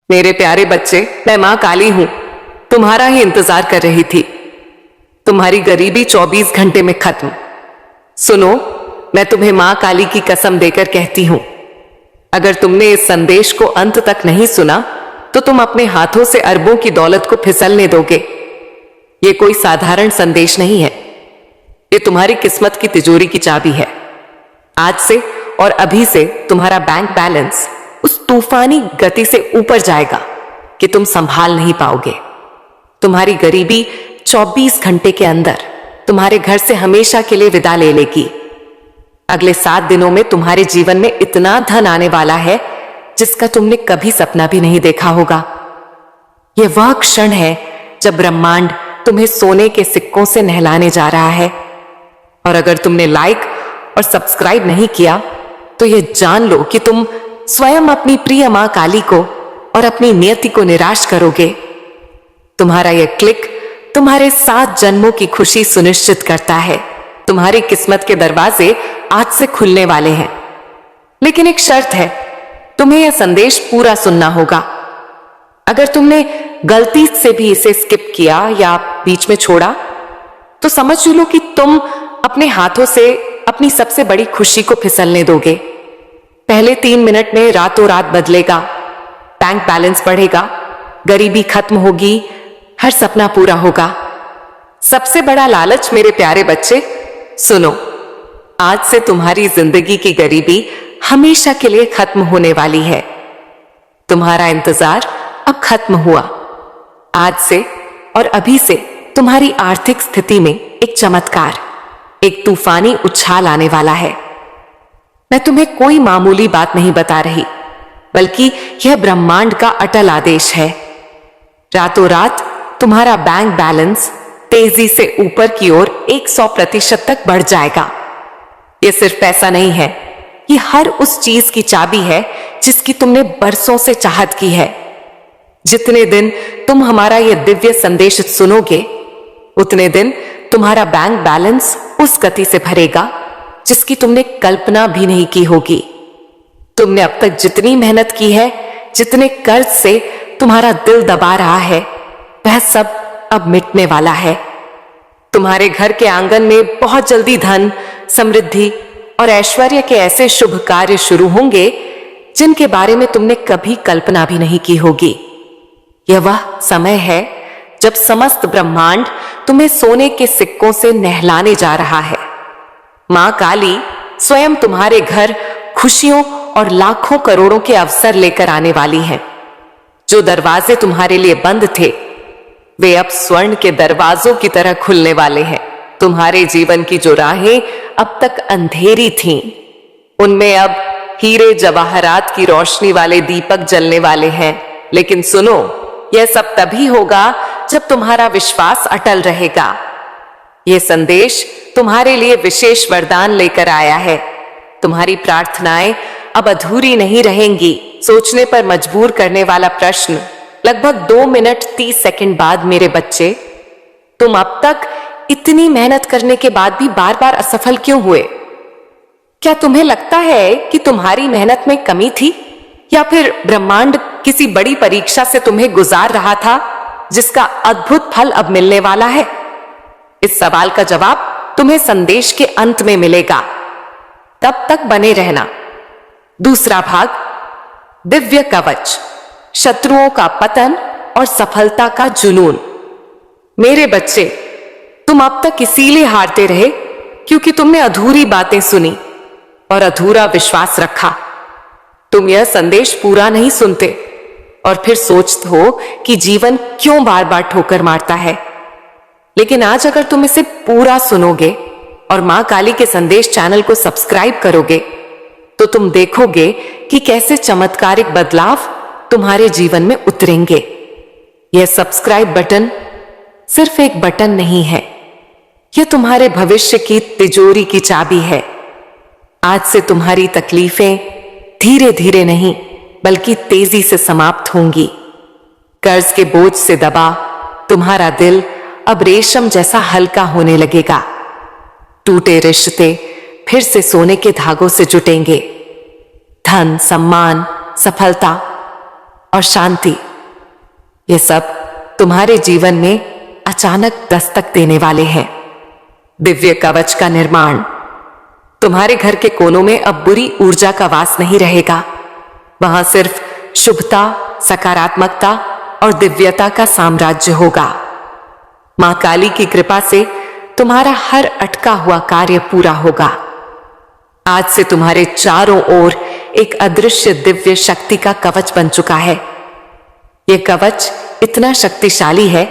मेरे प्यारे बच्चे, मैं मां काली हूं। तुम्हारा ही इंतजार कर रही थी। तुम्हारी गरीबी 24 घंटे में खत्म। सुनो, मैं तुम्हें मां काली की कसम देकर कहती हूं, अगर तुमने इस संदेश को अंत तक नहीं सुना तो तुम अपने हाथों से अरबों की दौलत को फिसलने दोगे। यह कोई साधारण संदेश नहीं है, ये तुम्हारी किस्मत की तिजोरी की चाबी है। आज से और अभी से तुम्हारा बैंक बैलेंस उस तूफानी गति से ऊपर जाएगा कि तुम संभाल नहीं पाओगे। तुम्हारी गरीबी 24 घंटे के अंदर तुम्हारे घर से हमेशा के लिए विदा ले लेगी। अगले 7 दिनों में तुम्हारे जीवन में इतना धन आने वाला है जिसका तुमने कभी सपना भी नहीं देखा होगा। यह वह क्षण है जब ब्रह्मांड तुम्हें सोने के सिक्कों से नहलाने जा रहा है। और अगर तुमने लाइक और सब्सक्राइब नहीं किया तो यह जान लो कि तुम स्वयं अपनी प्रिय मां काली को और अपनी नियति को निराश करोगे। तुम्हारा यह क्लिक तुम्हारे 7 जन्मों की खुशी सुनिश्चित करता है। तुम्हारी किस्मत के दरवाजे आज से खुलने वाले हैं, लेकिन एक शर्त है, तुम्हें यह संदेश पूरा सुनना होगा। अगर तुमने गलती से भी इसे स्किप किया या बीच में छोड़ा तो समझ लो कि तुम अपने हाथों से अपनी सबसे बड़ी खुशी को फिसलने दोगे। पहले 3 मिनट में रातों रात बदलेगा, बैंक बैलेंस बढ़ेगा, गरीबी खत्म होगी, हर सपना पूरा होगा। सबसे बड़ा लालच मेरे प्यारे बच्चे, सुनो, आज से तुम्हारी जिंदगी की गरीबी हमेशा के लिए खत्म होने वाली है। तुम्हारा इंतजार अब खत्म हुआ। आज से और अभी से तुम्हारी आर्थिक स्थिति में एक चमत्कार, एक तूफानी उछाल आने वाला है। मैं तुम्हें कोई मामूली बात नहीं बता रही, बल्कि यह ब्रह्मांड का अटल आदेश है। रातों रात तुम्हारा बैंक बैलेंस तेजी से ऊपर की ओर 100% तक बढ़ जाएगा। यह सिर्फ पैसा नहीं है, यह हर उस चीज की चाबी है जिसकी तुमने बरसों से चाहत की है। जितने दिन तुम हमारा यह दिव्य संदेश सुनोगे, उतने दिन तुम्हारा बैंक बैलेंस उस गति से भरेगा जिसकी तुमने कल्पना भी नहीं की होगी। तुमने अब तक जितनी मेहनत की है, जितने कर्ज से तुम्हारा दिल दबा रहा है, वह सब अब मिटने वाला है। तुम्हारे घर के आंगन में बहुत जल्दी धन, समृद्धि और ऐश्वर्य के ऐसे शुभ कार्य शुरू होंगे जिनके बारे में तुमने कभी कल्पना भी नहीं की होगी। यह वह समय है जब समस्त ब्रह्मांड तुम्हें सोने के सिक्कों से नहलाने जा रहा है। मां काली स्वयं तुम्हारे घर खुशियों और लाखों करोड़ों के अवसर लेकर आने वाली है। जो दरवाजे तुम्हारे लिए बंद थे, वे अब स्वर्ण के दरवाजों की तरह खुलने वाले हैं। तुम्हारे जीवन की जो राहें अब तक अंधेरी थीं, उनमें अब हीरे जवाहरात की रोशनी वाले दीपक जलने वाले हैं। लेकिन सुनो, यह सब तभी होगा जब तुम्हारा विश्वास अटल रहेगा। यह संदेश तुम्हारे लिए विशेष वरदान लेकर आया है। तुम्हारी प्रार्थनाएं अब अधूरी नहीं रहेंगी। सोचने पर मजबूर करने वाला प्रश्न लगभग 2 मिनट 30 सेकंड बाद, मेरे बच्चे, तुम अब तक इतनी मेहनत करने के बाद भी बार बार असफल क्यों हुए? क्या तुम्हें लगता है कि तुम्हारी मेहनत में कमी थी, या फिर ब्रह्मांड किसी बड़ी परीक्षा से तुम्हें गुजार रहा था जिसका अद्भुत फल अब मिलने वाला है? इस सवाल का जवाब तुम्हें संदेश के अंत में मिलेगा। तब तक बने रहना। दूसरा भाग, दिव्य कवच, शत्रुओं का पतन और सफलता का जुनून। मेरे बच्चे, तुम अब तक इसीलिए हारते रहे क्योंकि तुमने अधूरी बातें सुनी और अधूरा विश्वास रखा। तुम यह संदेश पूरा नहीं सुनते और फिर सोचते हो कि जीवन क्यों बार बार ठोकर मारता है। लेकिन आज अगर तुम इसे पूरा सुनोगे और मां काली के संदेश चैनल को सब्सक्राइब करोगे तो तुम देखोगे कि कैसे चमत्कारिक बदलाव तुम्हारे जीवन में उतरेंगे। यह सब्सक्राइब बटन सिर्फ एक बटन नहीं है, यह तुम्हारे भविष्य की तिजोरी की चाबी है। आज से तुम्हारी तकलीफें धीरे धीरे नहीं बल्कि तेजी से समाप्त होंगी। कर्ज के बोझ से दबा तुम्हारा दिल अब रेशम जैसा हल्का होने लगेगा। टूटे रिश्ते फिर से सोने के धागों से जुटेंगे। धन, सम्मान, सफलता और शांति, ये सब तुम्हारे जीवन में अचानक दस्तक देने वाले हैं। दिव्य कवच का निर्माण। तुम्हारे घर के कोनों में अब बुरी ऊर्जा का वास नहीं रहेगा। वहां सिर्फ शुभता, सकारात्मकता और दिव्यता का साम्राज्य होगा। मां काली की कृपा से तुम्हारा हर अटका हुआ कार्य पूरा होगा। आज से तुम्हारे चारों ओर एक अदृश्य दिव्य शक्ति का कवच बन चुका है। यह कवच इतना शक्तिशाली है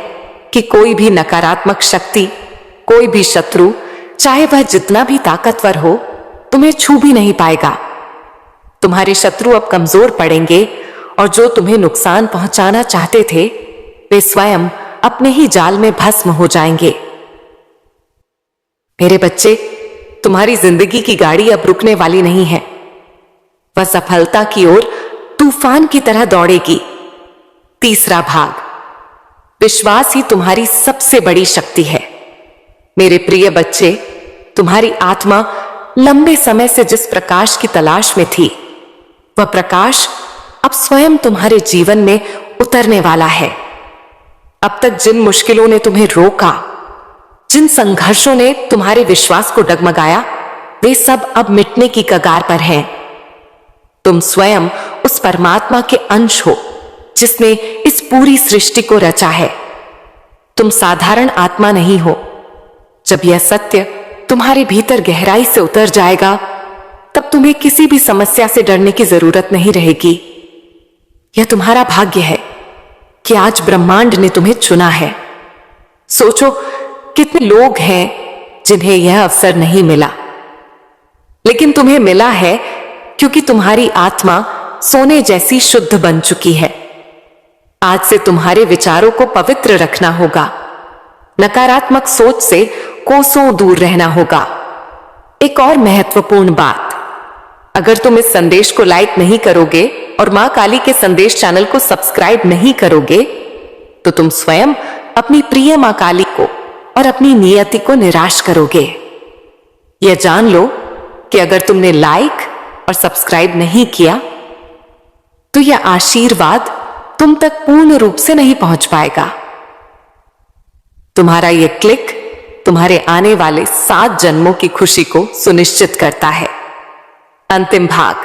कि कोई भी नकारात्मक शक्ति, कोई भी शत्रु, चाहे वह जितना भी ताकतवर हो, तुम्हें छू भी नहीं पाएगा। तुम्हारे शत्रु अब कमजोर पड़ेंगे और जो तुम्हें नुकसान पहुंचाना चाहते थे, वे स्वयं अपने ही जाल में भस्म हो जाएंगे। मेरे बच्चे, तुम्हारी जिंदगी की गाड़ी अब रुकने वाली नहीं है। वह सफलता की ओर तूफान की तरह दौड़ेगी। तीसरा भाग, विश्वास ही तुम्हारी सबसे बड़ी शक्ति है। मेरे प्रिय बच्चे, तुम्हारी आत्मा लंबे समय से जिस प्रकाश की तलाश में थी, वह प्रकाश अब स्वयं तुम्हारे जीवन में उतरने वाला है। अब तक जिन मुश्किलों ने तुम्हें रोका, जिन संघर्षों ने तुम्हारे विश्वास को डगमगाया, वे सब अब मिटने की कगार पर हैं। तुम स्वयं उस परमात्मा के अंश हो जिसने इस पूरी सृष्टि को रचा है। तुम साधारण आत्मा नहीं हो। जब यह सत्य तुम्हारे भीतर गहराई से उतर जाएगा, तब तुम्हें किसी भी समस्या से डरने की जरूरत नहीं रहेगी। यह तुम्हारा भाग्य है कि आज ब्रह्मांड ने तुम्हें चुना है। सोचो, कितने लोग हैं जिन्हें यह अवसर नहीं मिला, लेकिन तुम्हें मिला है क्योंकि तुम्हारी आत्मा सोने जैसी शुद्ध बन चुकी है। आज से तुम्हारे विचारों को पवित्र रखना होगा। नकारात्मक सोच से कोसों दूर रहना होगा। एक और महत्वपूर्ण बात, अगर तुम इस संदेश को लाइक नहीं करोगे और मां काली के संदेश चैनल को सब्सक्राइब नहीं करोगे, तो तुम स्वयं अपनी प्रिय मां काली को और अपनी नियति को निराश करोगे। यह जान लो कि अगर तुमने लाइक और सब्सक्राइब नहीं किया, तो यह आशीर्वाद तुम तक पूर्ण रूप से नहीं पहुंच पाएगा। तुम्हारा यह क्लिक तुम्हारे आने वाले 7 जन्मों की खुशी को सुनिश्चित करता है। अंतिम भाग,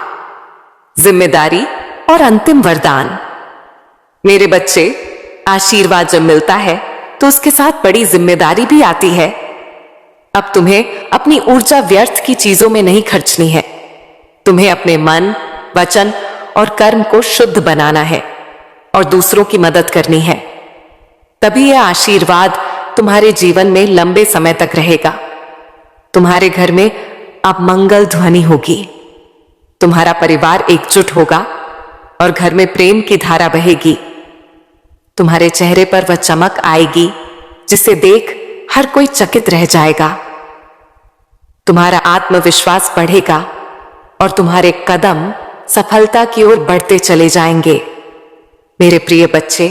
जिम्मेदारी और अंतिम वरदान। मेरे बच्चे, आशीर्वाद जब मिलता है तो उसके साथ बड़ी जिम्मेदारी भी आती है। अब तुम्हें अपनी ऊर्जा व्यर्थ की चीजों में नहीं खर्चनी है। तुम्हें अपने मन, वचन और कर्म को शुद्ध बनाना है और दूसरों की मदद करनी है। तभी यह आशीर्वाद तुम्हारे जीवन में लंबे समय तक रहेगा। तुम्हारे घर में अब मंगल ध्वनि होगी। तुम्हारा परिवार एकजुट होगा और घर में प्रेम की धारा बहेगी। तुम्हारे चेहरे पर वह चमक आएगी जिसे देख हर कोई चकित रह जाएगा। तुम्हारा आत्मविश्वास बढ़ेगा और तुम्हारे कदम सफलता की ओर बढ़ते चले जाएंगे। मेरे प्रिय बच्चे,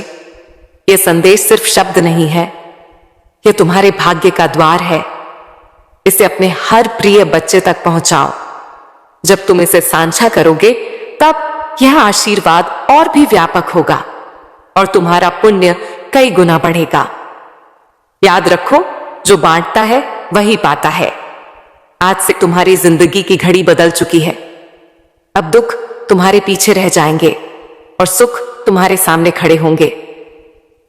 यह संदेश सिर्फ शब्द नहीं है, यह तुम्हारे भाग्य का द्वार है। इसे अपने हर प्रिय बच्चे तक पहुंचाओ। जब तुम इसे साझा करोगे, तब यह आशीर्वाद और भी व्यापक होगा और तुम्हारा पुण्य कई गुना बढ़ेगा। याद रखो, जो बांटता है वही पाता है। आज से तुम्हारी जिंदगी की घड़ी बदल चुकी है। अब दुख तुम्हारे पीछे रह जाएंगे और सुख तुम्हारे सामने खड़े होंगे।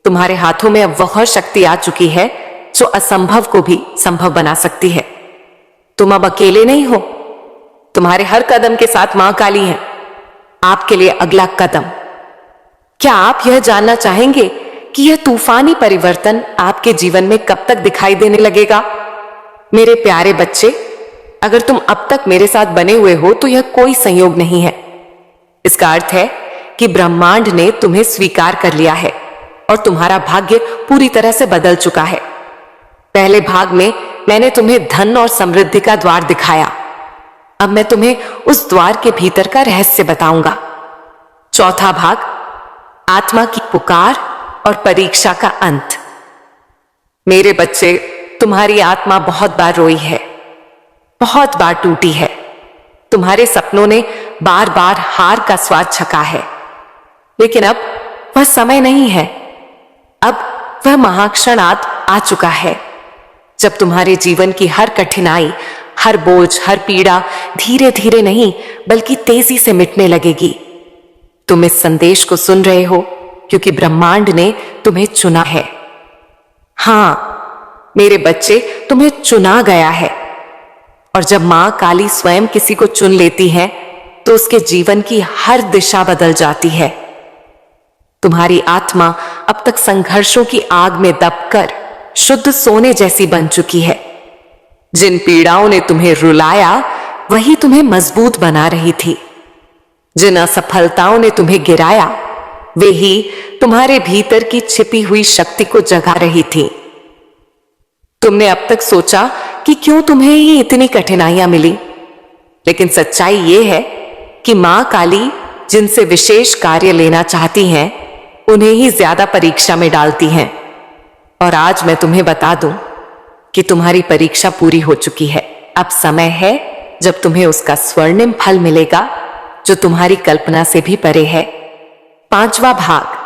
तुम्हारे हाथों में अब वह शक्ति आ चुकी है जो असंभव को भी संभव बना सकती है। तुम अब अकेले नहीं हो। तुम्हारे हर कदम के साथ मां काली है। आपके लिए अगला कदम। क्या आप यह जानना चाहेंगे कि यह तूफानी परिवर्तन आपके जीवन में कब तक दिखाई देने लगेगा? मेरे प्यारे बच्चे, अगर तुम अब तक मेरे साथ बने हुए हो तो यह कोई संयोग नहीं है। इसका अर्थ है कि ब्रह्मांड ने तुम्हें स्वीकार कर लिया है और तुम्हारा भाग्य पूरी तरह से बदल चुका है। पहले भाग में मैंने तुम्हें धन और समृद्धि का द्वार दिखाया। अब मैं तुम्हें उस द्वार के भीतर का रहस्य बताऊंगा। चौथा भाग, आत्मा की पुकार और परीक्षा का अंत। मेरे बच्चे, तुम्हारी आत्मा बहुत बार रोई है, बहुत बार टूटी है। तुम्हारे सपनों ने बार बार हार का स्वाद चखा है, लेकिन अब वह समय नहीं है। अब वह महाक्षण आ चुका है जब तुम्हारे जीवन की हर कठिनाई, हर बोझ, हर पीड़ा धीरे धीरे नहीं बल्कि तेजी से मिटने लगेगी। तुम इस संदेश को सुन रहे हो क्योंकि ब्रह्मांड ने तुम्हें चुना है। हां मेरे बच्चे, तुम्हें चुना गया है। और जब मां काली स्वयं किसी को चुन लेती है तो उसके जीवन की हर दिशा बदल जाती है। तुम्हारी आत्मा अब तक संघर्षों की आग में दबकर शुद्ध सोने जैसी बन चुकी है। जिन पीड़ाओं ने तुम्हें रुलाया वही तुम्हें मजबूत बना रही थी। जिन असफलताओं ने तुम्हें गिराया वे ही तुम्हारे भीतर की छिपी हुई शक्ति को जगा रही थी। तुमने अब तक सोचा कि क्यों तुम्हें ही इतनी कठिनाइयां मिली, लेकिन सच्चाई ये है कि मां काली जिनसे विशेष कार्य लेना चाहती हैं उन्हें ही ज्यादा परीक्षा में डालती हैं। और आज मैं तुम्हें बता दूं कि तुम्हारी परीक्षा पूरी हो चुकी है। अब समय है जब तुम्हें उसका स्वर्णिम फल मिलेगा जो तुम्हारी कल्पना से भी परे है। 5वां भाग,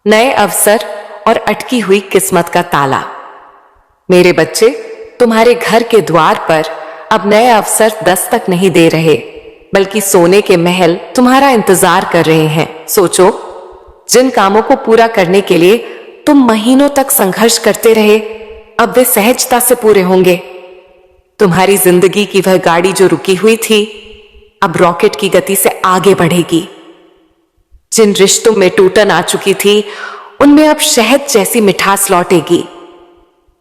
नए अवसर और अटकी हुई किस्मत का ताला। मेरे बच्चे, तुम्हारे घर के द्वार पर अब नए अवसर दस्तक नहीं दे रहे, बल्कि सोने के महल तुम्हारा इंतजार कर रहे हैं। सोचो, जिन कामों को पूरा करने के लिए तुम महीनों तक संघर्ष करते रहे, अब वे सहजता से पूरे होंगे। तुम्हारी जिंदगी की वह गाड़ी जो रुकी हुई थी अब रॉकेट की गति से आगे बढ़ेगी। जिन रिश्तों में टूटन आ चुकी थी उनमें अब शहद जैसी मिठास लौटेगी।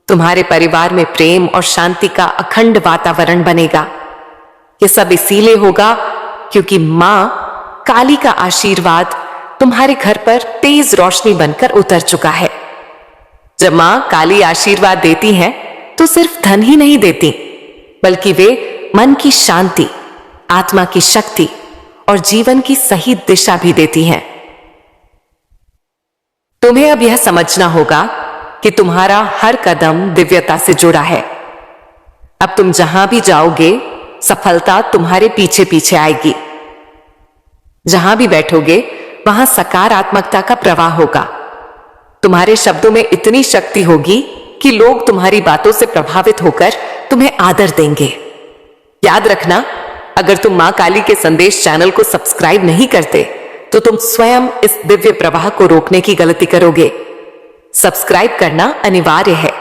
तुम्हारे परिवार में प्रेम और शांति का अखंड वातावरण बनेगा। यह सब इसीलिए होगा क्योंकि मां काली का आशीर्वाद तुम्हारे घर पर तेज रोशनी बनकर उतर चुका है। जब मां काली आशीर्वाद देती हैं तो सिर्फ धन ही नहीं देती, बल्कि वे मन की शांति, आत्मा की शक्ति और जीवन की सही दिशा भी देती हैं। तुम्हें अब यह समझना होगा कि तुम्हारा हर कदम दिव्यता से जुड़ा है। अब तुम जहां भी जाओगे सफलता तुम्हारे पीछे पीछे आएगी। जहां भी बैठोगे वहां सकारात्मकता का प्रवाह होगा। तुम्हारे शब्दों में इतनी शक्ति होगी कि लोग तुम्हारी बातों से प्रभावित होकर तुम्हें आदर देंगे। याद रखना, अगर तुम मां काली के संदेश चैनल को सब्सक्राइब नहीं करते तो तुम स्वयं इस दिव्य प्रवाह को रोकने की गलती करोगे। सब्सक्राइब करना अनिवार्य है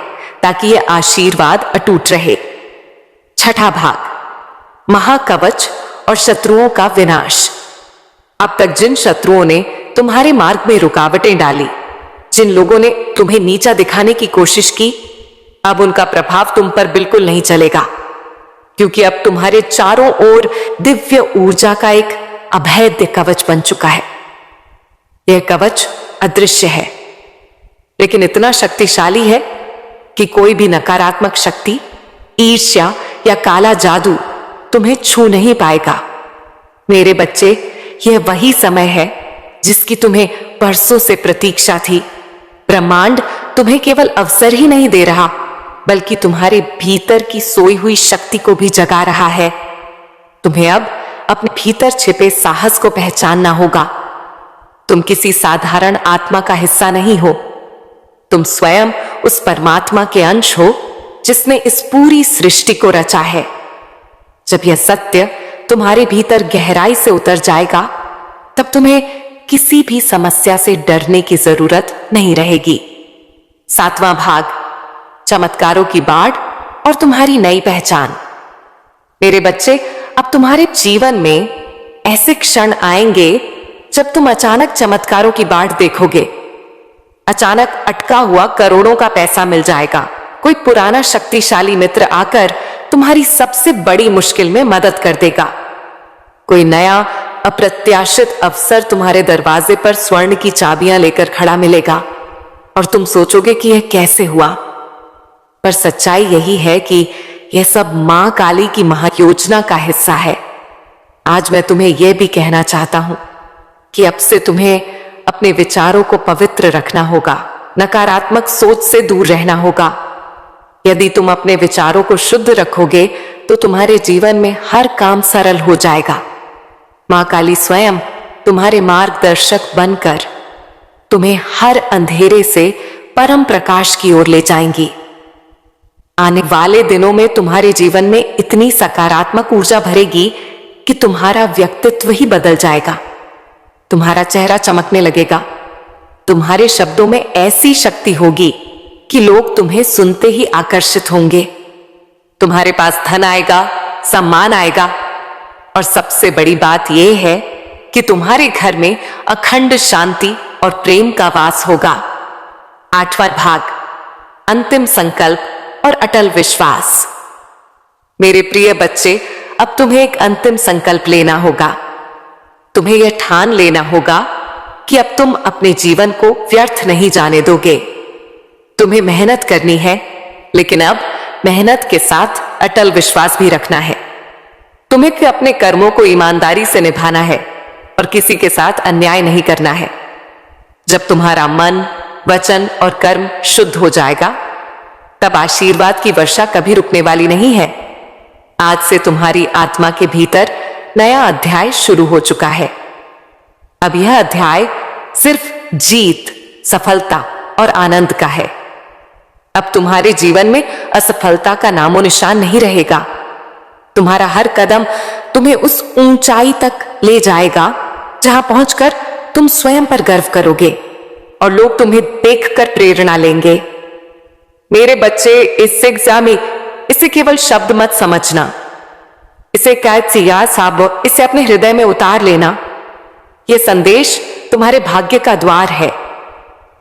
ताकि यह आशीर्वाद अटूट रहे। 6ठा भाग, महाकवच और शत्रुओं का विनाश। अब तक जिन शत्रुओं ने तुम्हारे मार्ग में रुकावटें डाली, जिन लोगों ने तुम्हें नीचा दिखाने की कोशिश की, अब उनका प्रभाव तुम पर बिल्कुल नहीं चलेगा, क्योंकि अब तुम्हारे चारों ओर दिव्य ऊर्जा का एक अभेद्य कवच बन चुका है। यह कवच अदृश्य है, लेकिन इतना शक्तिशाली है कि कोई भी नकारात्मक शक्ति, ईर्ष्या या काला जादू तुम्हें छू नहीं पाएगा। मेरे बच्चे, यह वही समय है जिसकी तुम्हें बरसों से प्रतीक्षा थी। ब्रह्मांड तुम्हें केवल अवसर ही नहीं दे रहा, बल्कि तुम्हारे भीतर की सोई हुई शक्ति को भी जगा रहा है। तुम्हें अब अपने भीतर छिपे साहस को पहचानना होगा। तुम किसी साधारण आत्मा का हिस्सा नहीं हो, तुम स्वयं उस परमात्मा के अंश हो जिसने इस पूरी सृष्टि को रचा है। जब यह सत्य तुम्हारे भीतर गहराई से उतर जाएगा, तब तुम्हें किसी भी समस्या से डरने की जरूरत नहीं रहेगी। 7वां भाग, चमत्कारों की बाढ़ और तुम्हारी नई पहचान। मेरे बच्चे, अब तुम्हारे जीवन में ऐसे क्षण आएंगे जब तुम अचानक चमत्कारों की बाढ़ देखोगे। अचानक अटका हुआ करोड़ों का पैसा मिल जाएगा। कोई पुराना शक्तिशाली मित्र आकर तुम्हारी सबसे बड़ी मुश्किल में मदद कर देगा। कोई नया अप्रत्याशित अवसर तुम्हारे दरवाजे पर स्वर्ण की चाबियां लेकर खड़ा मिलेगा और तुम सोचोगे कि यह कैसे हुआ। पर सच्चाई यही है कि यह सब मां काली की महायोजना का हिस्सा है। आज मैं तुम्हें यह भी कहना चाहता हूं कि अब से तुम्हें अपने विचारों को पवित्र रखना होगा, नकारात्मक सोच से दूर रहना होगा। यदि तुम अपने विचारों को शुद्ध रखोगे तो तुम्हारे जीवन में हर काम सरल हो जाएगा। मां काली स्वयं तुम्हारे मार्गदर्शक बनकर तुम्हें हर अंधेरे से परम प्रकाश की ओर ले जाएंगी। आने वाले दिनों में तुम्हारे जीवन में इतनी सकारात्मक ऊर्जा भरेगी कि तुम्हारा व्यक्तित्व ही बदल जाएगा। तुम्हारा चेहरा चमकने लगेगा। तुम्हारे शब्दों में ऐसी शक्ति होगी कि लोग तुम्हें सुनते ही आकर्षित होंगे। तुम्हारे पास धन आएगा, सम्मान आएगा और सबसे बड़ी बात यह है कि तुम्हारे घर में अखंड शांति और प्रेम का वास होगा। 8वां भाग, अंतिम संकल्प और अटल विश्वास। मेरे प्रिय बच्चे, अब तुम्हें एक अंतिम संकल्प लेना होगा। तुम्हें यह ठान लेना होगा कि अब तुम अपने जीवन को व्यर्थ नहीं जाने दोगे। तुम्हें मेहनत करनी है, लेकिन अब मेहनत के साथ अटल विश्वास भी रखना है। तुम्हें अपने कर्मों को ईमानदारी से निभाना है और किसी के साथ अन्याय नहीं करना है। जब तुम्हारा मन, वचन और कर्म शुद्ध हो जाएगा, तब आशीर्वाद की वर्षा कभी रुकने वाली नहीं है। आज से तुम्हारी आत्मा के भीतर नया अध्याय शुरू हो चुका है। अब यह अध्याय सिर्फ जीत, सफलता और आनंद का है। अब तुम्हारे जीवन में असफलता का नामो निशान नहीं रहेगा। तुम्हारा हर कदम तुम्हें उस ऊंचाई तक ले जाएगा जहां पहुंचकर तुम स्वयं पर गर्व करोगे और लोग तुम्हें देखकर प्रेरणा लेंगे। मेरे बच्चे, इस एग्जाम इसे केवल शब्द मत समझना, इसे कैद सिया साब, इसे अपने हृदय में उतार लेना। यह संदेश तुम्हारे भाग्य का द्वार है।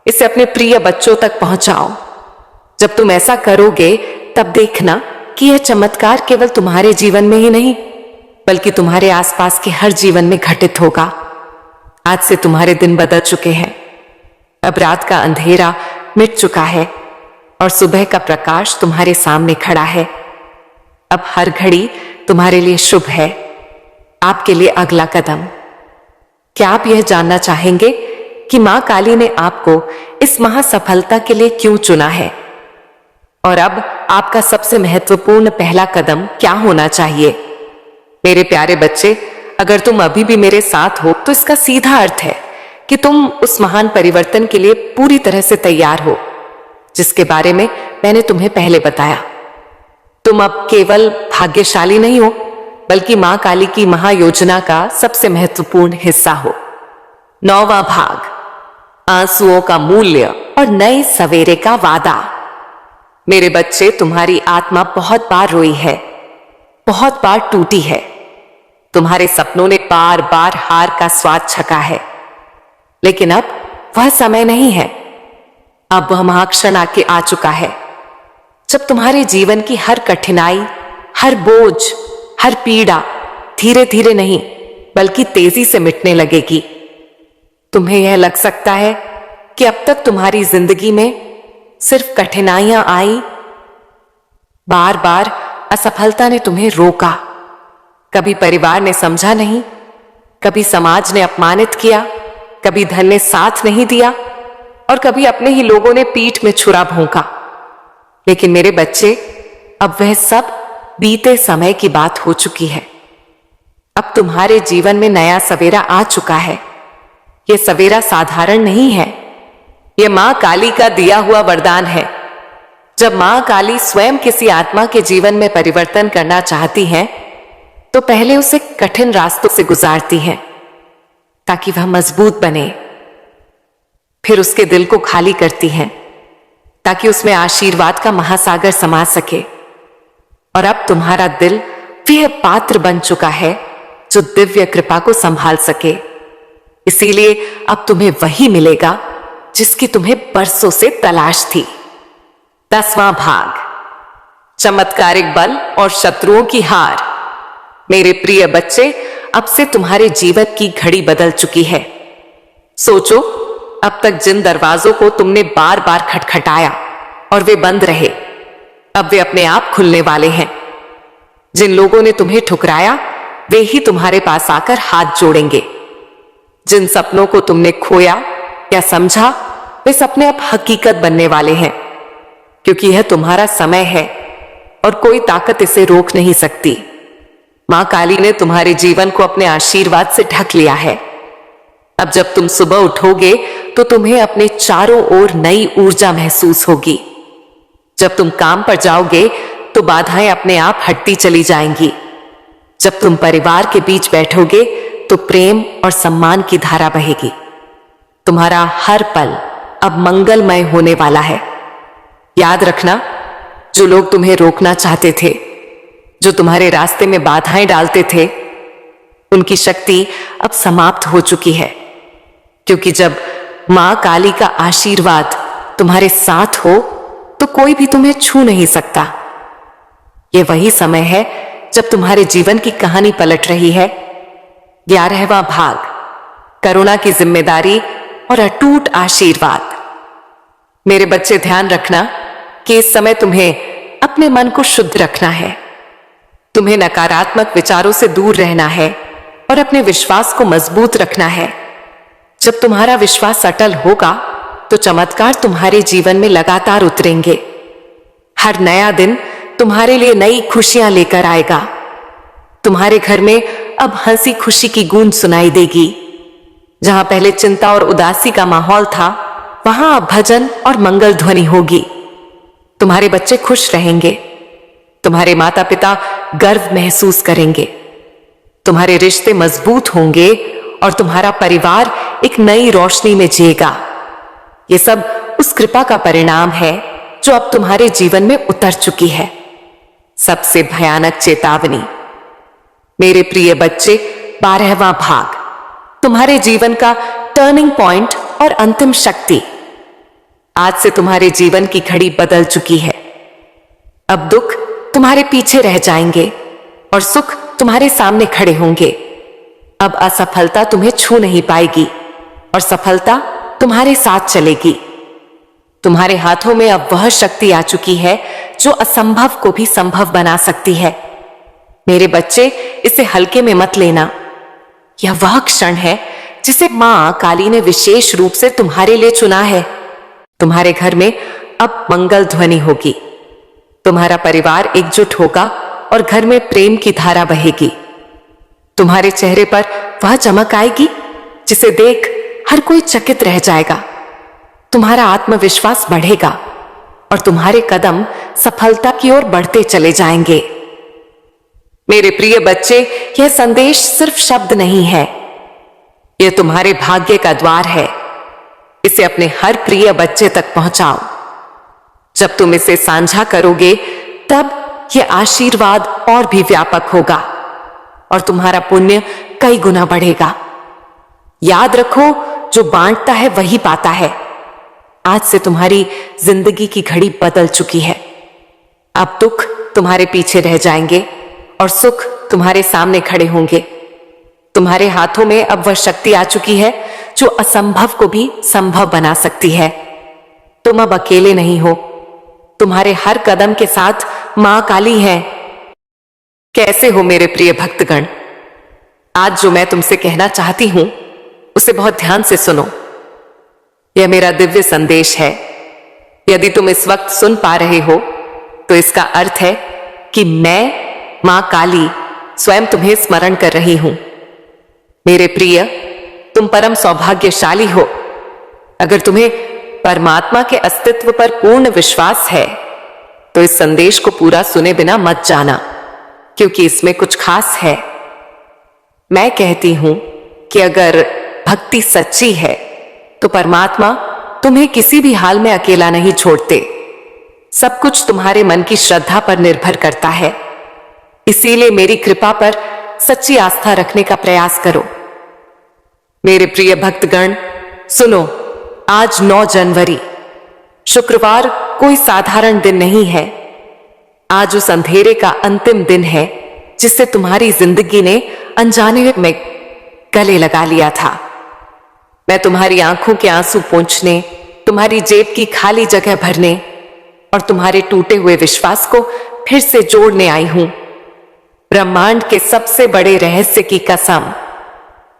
इसे अपने प्रिय बच्चों तक पहुंचाओ। जब तुम ऐसा करोगे, तब देखना कि यह चमत्कार केवल तुम्हारे जीवन में ही नहीं, बल्कि तुम्हारे आसपास के हर जीवन में घटित होगा। आज से तुम्हारे दिन बदल चुके हैं। अब रात का अंधेरा मिट चुका है और सुबह का प्रकाश तुम्हारे सामने खड़ा है। अब हर घड़ी तुम्हारे लिए शुभ है। आपके लिए अगला कदम। क्या आप यह जानना चाहेंगे कि मां काली ने आपको इस महासफलता के लिए क्यों चुना है? और अब आपका सबसे महत्वपूर्ण पहला कदम क्या होना चाहिए? मेरे प्यारे बच्चे, अगर तुम अभी भी मेरे साथ हो तो इसका सीधा अर्थ है कि तुम उस महान परिवर्तन के लिए पूरी तरह से तैयार हो, जिसके बारे में मैंने तुम्हें पहले बताया। तुम अब केवल भाग्यशाली नहीं हो, बल्कि मां काली की महायोजना का सबसे महत्वपूर्ण हिस्सा हो। 9वां भाग, आंसुओं का मूल्य और नए सवेरे का वादा। मेरे बच्चे, तुम्हारी आत्मा बहुत बार रोई है, बहुत बार टूटी है। तुम्हारे सपनों ने बार बार हार का स्वाद छका है, लेकिन अब वह समय नहीं है। अब वह महाक्षण आके आ चुका है, जब तुम्हारे जीवन की हर कठिनाई, हर बोझ, हर पीड़ा धीरे धीरे नहीं, बल्कि तेजी से मिटने लगेगी। तुम्हें यह लग सकता है कि अब तक तुम्हारी जिंदगी में सिर्फ कठिनाइयां आई। बार बार असफलता ने तुम्हें रोका। कभी परिवार ने समझा नहीं, कभी समाज ने अपमानित किया, कभी धन ने साथ नहीं दिया और कभी अपने ही लोगों ने पीठ में छुरा भोंका। लेकिन मेरे बच्चे, अब वह सब बीते समय की बात हो चुकी है। अब तुम्हारे जीवन में नया सवेरा आ चुका है। यह सवेरा साधारण नहीं है, यह मां काली का दिया हुआ वरदान है। जब मां काली स्वयं किसी आत्मा के जीवन में परिवर्तन करना चाहती हैं, तो पहले उसे कठिन रास्तों से गुजारती हैं ताकि वह मजबूत बने। फिर उसके दिल को खाली करती हैं ताकि उसमें आशीर्वाद का महासागर समा सके। और अब तुम्हारा दिल वह पात्र बन चुका है जो दिव्य कृपा को संभाल सके। इसीलिए अब तुम्हें वही मिलेगा जिसकी तुम्हें बरसों से तलाश थी। 10वां भाग, चमत्कारिक बल और शत्रुओं की हार। मेरे प्रिय बच्चे, अब से तुम्हारे जीवन की घड़ी बदल चुकी है। सोचो, अब तक जिन दरवाजों को तुमने बार बार खटखटाया और वे बंद रहे, अब वे अपने आप खुलने वाले हैं। जिन लोगों ने तुम्हें ठुकराया, वे ही तुम्हारे पास आकर हाथ जोड़ेंगे। जिन सपनों को तुमने खोया या समझा, वे सपने अब हकीकत बनने वाले हैं, क्योंकि यह तुम्हारा समय है और कोई ताकत इसे रोक नहीं सकती। मां काली ने तुम्हारे जीवन को अपने आशीर्वाद से ढक लिया है। अब जब तुम सुबह उठोगे तो तुम्हें अपने चारों ओर नई ऊर्जा महसूस होगी। जब तुम काम पर जाओगे तो बाधाएं अपने आप हटती चली जाएंगी। जब तुम परिवार के बीच बैठोगे तो प्रेम और सम्मान की धारा बहेगी। तुम्हारा हर पल अब मंगलमय होने वाला है। याद रखना, जो लोग तुम्हें रोकना चाहते थे, जो तुम्हारे रास्ते में बाधाएं डालते थे, उनकी शक्ति अब समाप्त हो चुकी है। क्योंकि जब मां काली का आशीर्वाद तुम्हारे साथ हो तो कोई भी तुम्हें छू नहीं सकता। यह वही समय है जब तुम्हारे जीवन की कहानी पलट रही है। 11वां भाग, करुणा की जिम्मेदारी और अटूट आशीर्वाद। मेरे बच्चे, ध्यान रखना कि इस समय तुम्हें अपने मन को शुद्ध रखना है। तुम्हें नकारात्मक विचारों से दूर रहना है और अपने विश्वास को मजबूत रखना है। जब तुम्हारा विश्वास अटल होगा तो चमत्कार तुम्हारे जीवन में लगातार उतरेंगे। हर नया दिन तुम्हारे लिए नई खुशियां लेकर आएगा। तुम्हारे घर में अब हंसी खुशी की गूंज सुनाई देगी। जहां पहले चिंता और उदासी का माहौल था, वहां अब भजन और मंगल ध्वनि होगी। तुम्हारे बच्चे खुश रहेंगे। तुम्हारे माता पिता गर्व महसूस करेंगे। तुम्हारे रिश्ते मजबूत होंगे और तुम्हारा परिवार एक नई रोशनी में जिएगा। ये सब उस कृपा का परिणाम है जो अब तुम्हारे जीवन में उतर चुकी है। सबसे भयानक चेतावनी। मेरे प्रिय बच्चे, 12वां भाग, तुम्हारे जीवन का टर्निंग पॉइंट और अंतिम शक्ति। आज से तुम्हारे जीवन की घड़ी बदल चुकी है। अब दुख तुम्हारे पीछे रह जाएंगे और सुख तुम्हारे सामने खड़े होंगे। अब असफलता तुम्हें छू नहीं पाएगी और सफलता तुम्हारे साथ चलेगी। तुम्हारे हाथों में अब वह शक्ति आ चुकी है जो असंभव को भी संभव बना सकती है। मेरे बच्चे, इसे हल्के में मत लेना। यह वह क्षण है जिसे मां काली ने विशेष रूप से तुम्हारे लिए चुना है। तुम्हारे घर में अब मंगल ध्वनि होगी। तुम्हारा परिवार एकजुट होगा और घर में प्रेम की धारा बहेगी। तुम्हारे चेहरे पर वह चमक आएगी जिसे देख हर कोई चकित रह जाएगा। तुम्हारा आत्मविश्वास बढ़ेगा और तुम्हारे कदम सफलता की ओर बढ़ते चले जाएंगे। मेरे प्रिय बच्चे, यह संदेश सिर्फ शब्द नहीं है, यह तुम्हारे भाग्य का द्वार है। इसे अपने हर प्रिय बच्चे तक पहुंचाओ। जब तुम इसे साझा करोगे तब यह आशीर्वाद और भी व्यापक होगा और तुम्हारा पुण्य कई गुना बढ़ेगा। याद रखो, जो बांटता है वही पाता है। आज से तुम्हारी जिंदगी की घड़ी बदल चुकी है। अब दुख तुम्हारे पीछे रह जाएंगे और सुख तुम्हारे सामने खड़े होंगे। तुम्हारे हाथों में अब वह शक्ति आ चुकी है जो असंभव को भी संभव बना सकती है। तुम अब अकेले नहीं हो। तुम्हारे हर कदम के साथ मां काली है। कैसे हो मेरे प्रिय भक्तगण? आज जो मैं तुमसे कहना चाहती हूं उसे बहुत ध्यान से सुनो। यह मेरा दिव्य संदेश है। यदि तुम इस वक्त सुन पा रहे हो तो इसका अर्थ है कि मैं, मां काली, स्वयं तुम्हें स्मरण कर रही हूं। मेरे प्रिय, तुम परम सौभाग्यशाली हो। अगर तुम्हें परमात्मा के अस्तित्व पर पूर्ण विश्वास है तो इस संदेश को पूरा सुने बिना मत जाना, क्योंकि इसमें कुछ खास है। मैं कहती हूं कि अगर भक्ति सच्ची है तो परमात्मा तुम्हें किसी भी हाल में अकेला नहीं छोड़ते। सब कुछ तुम्हारे मन की श्रद्धा पर निर्भर करता है। इसीलिए मेरी कृपा पर सच्ची आस्था रखने का प्रयास करो। मेरे प्रिय भक्तगण, सुनो, आज 9 जनवरी, शुक्रवार कोई साधारण दिन नहीं है। आज उस अंधेरे का अंतिम दिन है जिससे तुम्हारी जिंदगी ने अनजाने में गले लगा लिया था। मैं तुम्हारी आंखों के आंसू पोंछने, तुम्हारी जेब की खाली जगह भरने और तुम्हारे टूटे हुए विश्वास को फिर से जोड़ने आई हूं। ब्रह्मांड के सबसे बड़े रहस्य की कसम,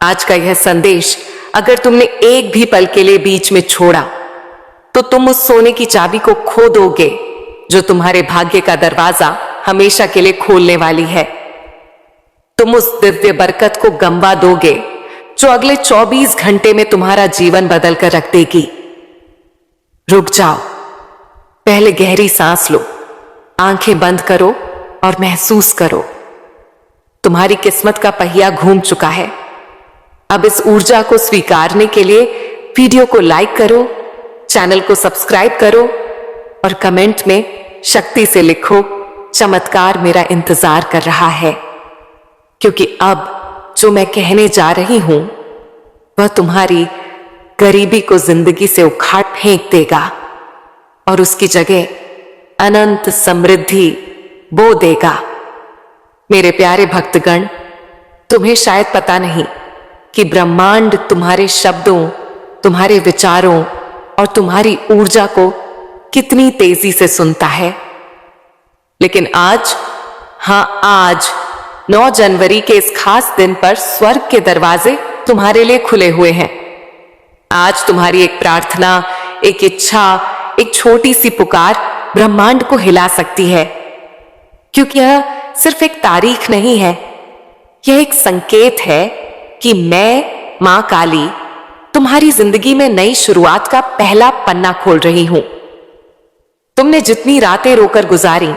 आज का यह संदेश अगर तुमने एक भी पल के लिए बीच में छोड़ा तो तुम उस सोने की चाबी को खो दोगे जो तुम्हारे भाग्य का दरवाजा हमेशा के लिए खोलने वाली है। तुम उस दिव्य बरकत को गंवा दोगे जो अगले 24 घंटे में तुम्हारा जीवन बदल कर रख देगी। रुक जाओ, पहले गहरी सांस लो, आंखें बंद करो और महसूस करो। तुम्हारी किस्मत का पहिया घूम चुका है। अब इस ऊर्जा को स्वीकारने के लिए वीडियो को लाइक करो, चैनल को सब्सक्राइब करो और कमेंट में शक्ति से लिखो, चमत्कार मेरा इंतजार कर रहा है। क्योंकि अब जो मैं कहने जा रही हूं वह तुम्हारी गरीबी को जिंदगी से उखाड़ फेंक देगा और उसकी जगह अनंत समृद्धि बो देगा। मेरे प्यारे भक्तगण, तुम्हें शायद पता नहीं कि ब्रह्मांड तुम्हारे शब्दों, तुम्हारे विचारों और तुम्हारी ऊर्जा को कितनी तेजी से सुनता है। लेकिन आज, हाँ आज 9 जनवरी के इस खास दिन पर स्वर्ग के दरवाजे तुम्हारे लिए खुले हुए हैं। आज तुम्हारी एक प्रार्थना, एक इच्छा, एक छोटी सी पुकार ब्रह्मांड को हिला सकती है। क्योंकि यह सिर्फ एक तारीख नहीं है, यह एक संकेत है कि मैं मां काली तुम्हारी जिंदगी में नई शुरुआत का पहला पन्ना खोल रही हूं। तुमने जितनी रातें रोकर गुजारी,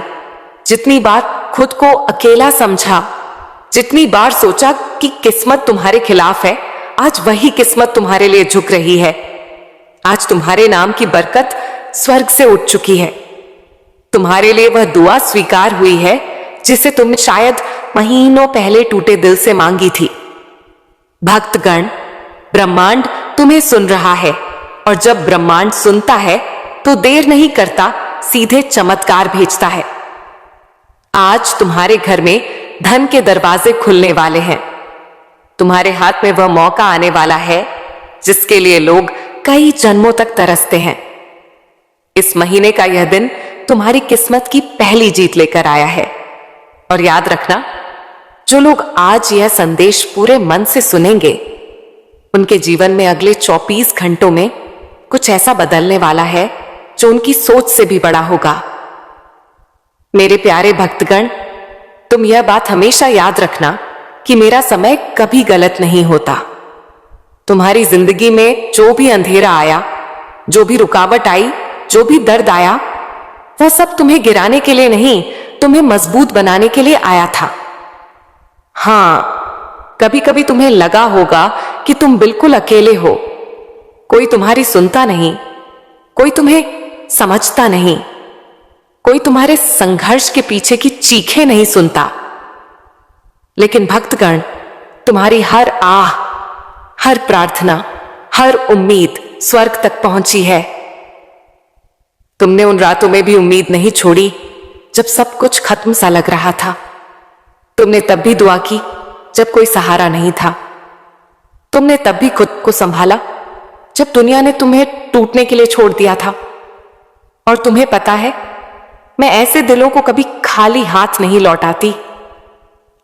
जितनी बार खुद को अकेला समझा, जितनी बार सोचा कि किस्मत तुम्हारे खिलाफ है, आज वही किस्मत तुम्हारे लिए झुक रही है। आज तुम्हारे नाम की बरकत स्वर्ग से उठ चुकी है। तुम्हारे लिए वह दुआ स्वीकार हुई है जिसे तुमने शायद महीनों पहले टूटे दिल से मांगी थी। भक्तगण, ब्रह्मांड तुम्हें सुन रहा है और जब ब्रह्मांड सुनता है तो देर नहीं करता, सीधे चमत्कार भेजता है। आज तुम्हारे घर में धन के दरवाजे खुलने वाले हैं। तुम्हारे हाथ में वह मौका आने वाला है जिसके लिए लोग कई जन्मों तक तरसते हैं। इस महीने का यह दिन तुम्हारी किस्मत की पहली जीत लेकर आया है। और याद रखना, जो लोग आज यह संदेश पूरे मन से सुनेंगे, उनके जीवन में अगले 24 घंटों में कुछ ऐसा बदलने वाला है जो उनकी सोच से भी बड़ा होगा। मेरे प्यारे भक्तगण, तुम यह बात हमेशा याद रखना कि मेरा समय कभी गलत नहीं होता। तुम्हारी जिंदगी में जो भी अंधेरा आया, जो भी रुकावट आई, जो भी दर्द आया, वह सब तुम्हें गिराने के लिए नहीं, तुम्हें मजबूत बनाने के लिए आया था। हां, कभी कभी तुम्हें लगा होगा कि तुम बिल्कुल अकेले हो, कोई तुम्हारी सुनता नहीं, कोई तुम्हें समझता नहीं, कोई तुम्हारे संघर्ष के पीछे की चीखें नहीं सुनता। लेकिन भक्तगण, तुम्हारी हर आह, हर प्रार्थना, हर उम्मीद स्वर्ग तक पहुंची है। तुमने उन रातों में भी उम्मीद नहीं छोड़ी जब सब कुछ खत्म सा लग रहा था। तुमने तब भी दुआ की जब कोई सहारा नहीं था। तुमने तब भी खुद को संभाला जब दुनिया ने तुम्हें टूटने के लिए छोड़ दिया था। और तुम्हें पता है, मैं ऐसे दिलों को कभी खाली हाथ नहीं लौटाती।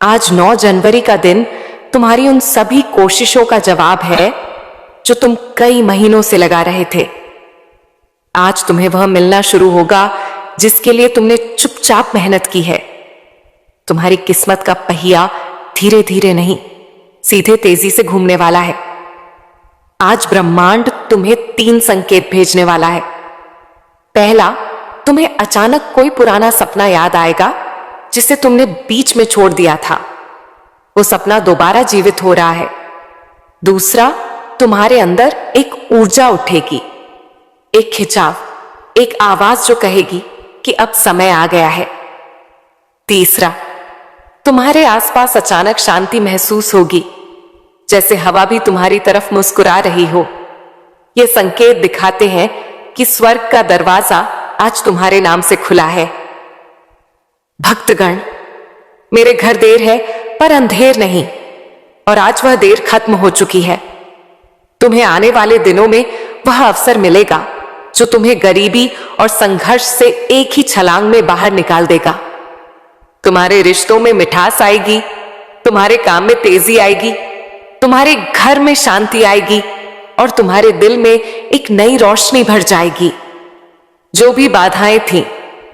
आज 9 जनवरी का दिन तुम्हारी उन सभी कोशिशों का जवाब है जो तुम कई महीनों से लगा रहे थे। आज तुम्हें वह मिलना शुरू होगा जिसके लिए तुमने चुपचाप मेहनत की है। तुम्हारी किस्मत का पहिया धीरे धीरे नहीं, सीधे तेजी से घूमने वाला है। आज ब्रह्मांड तुम्हें 3 संकेत भेजने वाला है। पहला, तुम्हें अचानक कोई पुराना सपना याद आएगा जिसे तुमने बीच में छोड़ दिया था। वो सपना दोबारा जीवित हो रहा है। दूसरा, तुम्हारे अंदर एक ऊर्जा उठेगी, एक खिंचाव, एक आवाज जो कहेगी कि अब समय आ गया है। तीसरा, तुम्हारे आसपास अचानक शांति महसूस होगी, जैसे हवा भी तुम्हारी तरफ मुस्कुरा रही हो। ये संकेत दिखाते हैं कि स्वर्ग का दरवाजा आज तुम्हारे नाम से खुला है। भक्तगण, मेरे घर देर है पर अंधेर नहीं, और आज वह देर खत्म हो चुकी है। तुम्हें आने वाले दिनों में वह अवसर मिलेगा जो तुम्हें गरीबी और संघर्ष से एक ही छलांग में बाहर निकाल देगा। तुम्हारे रिश्तों में मिठास आएगी, तुम्हारे काम में तेजी आएगी, तुम्हारे घर में शांति आएगी और तुम्हारे दिल में एक नई रोशनी भर जाएगी। जो भी बाधाएं थीं,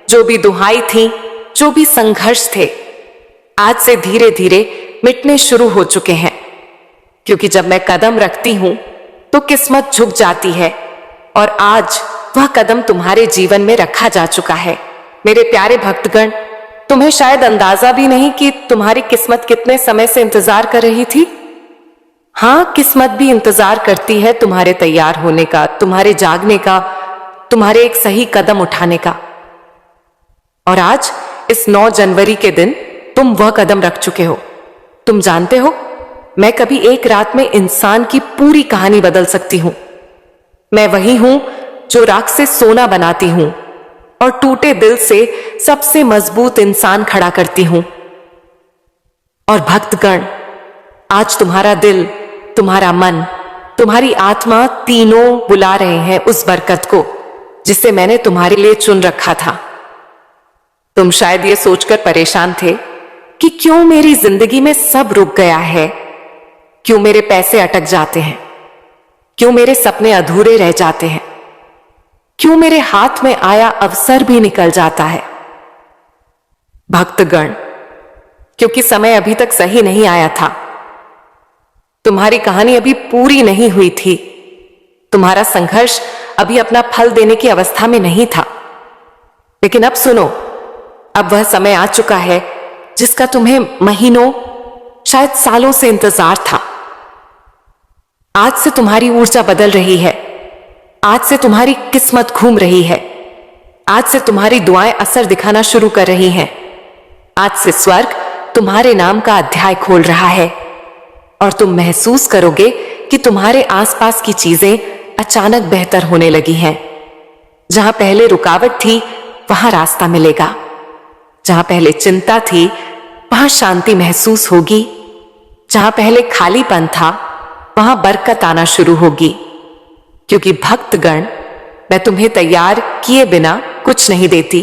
जो भी दुहाई थीं, जो भी संघर्ष थे, आज से धीरे धीरे मिटने शुरू हो चुके हैं। क्योंकि जब मैं कदम रखती हूं तो किस्मत झुक जाती है, और आज वह कदम तुम्हारे जीवन में रखा जा चुका है। मेरे प्यारे भक्तगण, तुम्हें शायद अंदाजा भी नहीं कि तुम्हारी किस्मत कितने समय से इंतजार कर रही थी। हां, किस्मत भी इंतजार करती है तुम्हारे तैयार होने का, तुम्हारे जागने का, तुम्हारे एक सही कदम उठाने का। और आज इस 9 जनवरी के दिन तुम वह कदम रख चुके हो। तुम जानते हो, मैं कभी एक रात में इंसान की पूरी कहानी बदल सकती हूं। मैं वही हूं जो राख से सोना बनाती हूं और टूटे दिल से सबसे मजबूत इंसान खड़ा करती हूं। और भक्तगण, आज तुम्हारा दिल, तुम्हारा मन, तुम्हारी आत्मा तीनों बुला रहे हैं उस बरकत को जिसे मैंने तुम्हारे लिए चुन रखा था। तुम शायद ये सोचकर परेशान थे कि क्यों मेरी जिंदगी में सब रुक गया है, क्यों मेरे पैसे अटक जाते हैं, क्यों मेरे सपने अधूरे रह जाते हैं, क्यों मेरे हाथ में आया अवसर भी निकल जाता है। भक्तगण, क्योंकि समय अभी तक सही नहीं आया था। तुम्हारी कहानी अभी पूरी नहीं हुई थी। तुम्हारा संघर्ष अभी अपना फल देने की अवस्था में नहीं था। लेकिन अब सुनो, अब वह समय आ चुका है जिसका तुम्हें महीनों, शायद सालों से इंतजार था। आज से तुम्हारी ऊर्जा बदल रही है। आज से तुम्हारी किस्मत घूम रही है। आज से तुम्हारी दुआएं असर दिखाना शुरू कर रही हैं। आज से स्वर्ग तुम्हारे नाम का अध्याय खोल रहा है और तुम महसूस करोगे कि तुम्हारे आसपास की चीजें अचानक बेहतर होने लगी हैं। जहां पहले रुकावट थी, वहां रास्ता मिलेगा। जहां पहले चिंता थी, वहां शांति महसूस होगी। जहां पहले खालीपन था, वहां बरकत आना शुरू होगी। क्योंकि भक्तगण, मैं तुम्हें तैयार किए बिना कुछ नहीं देती,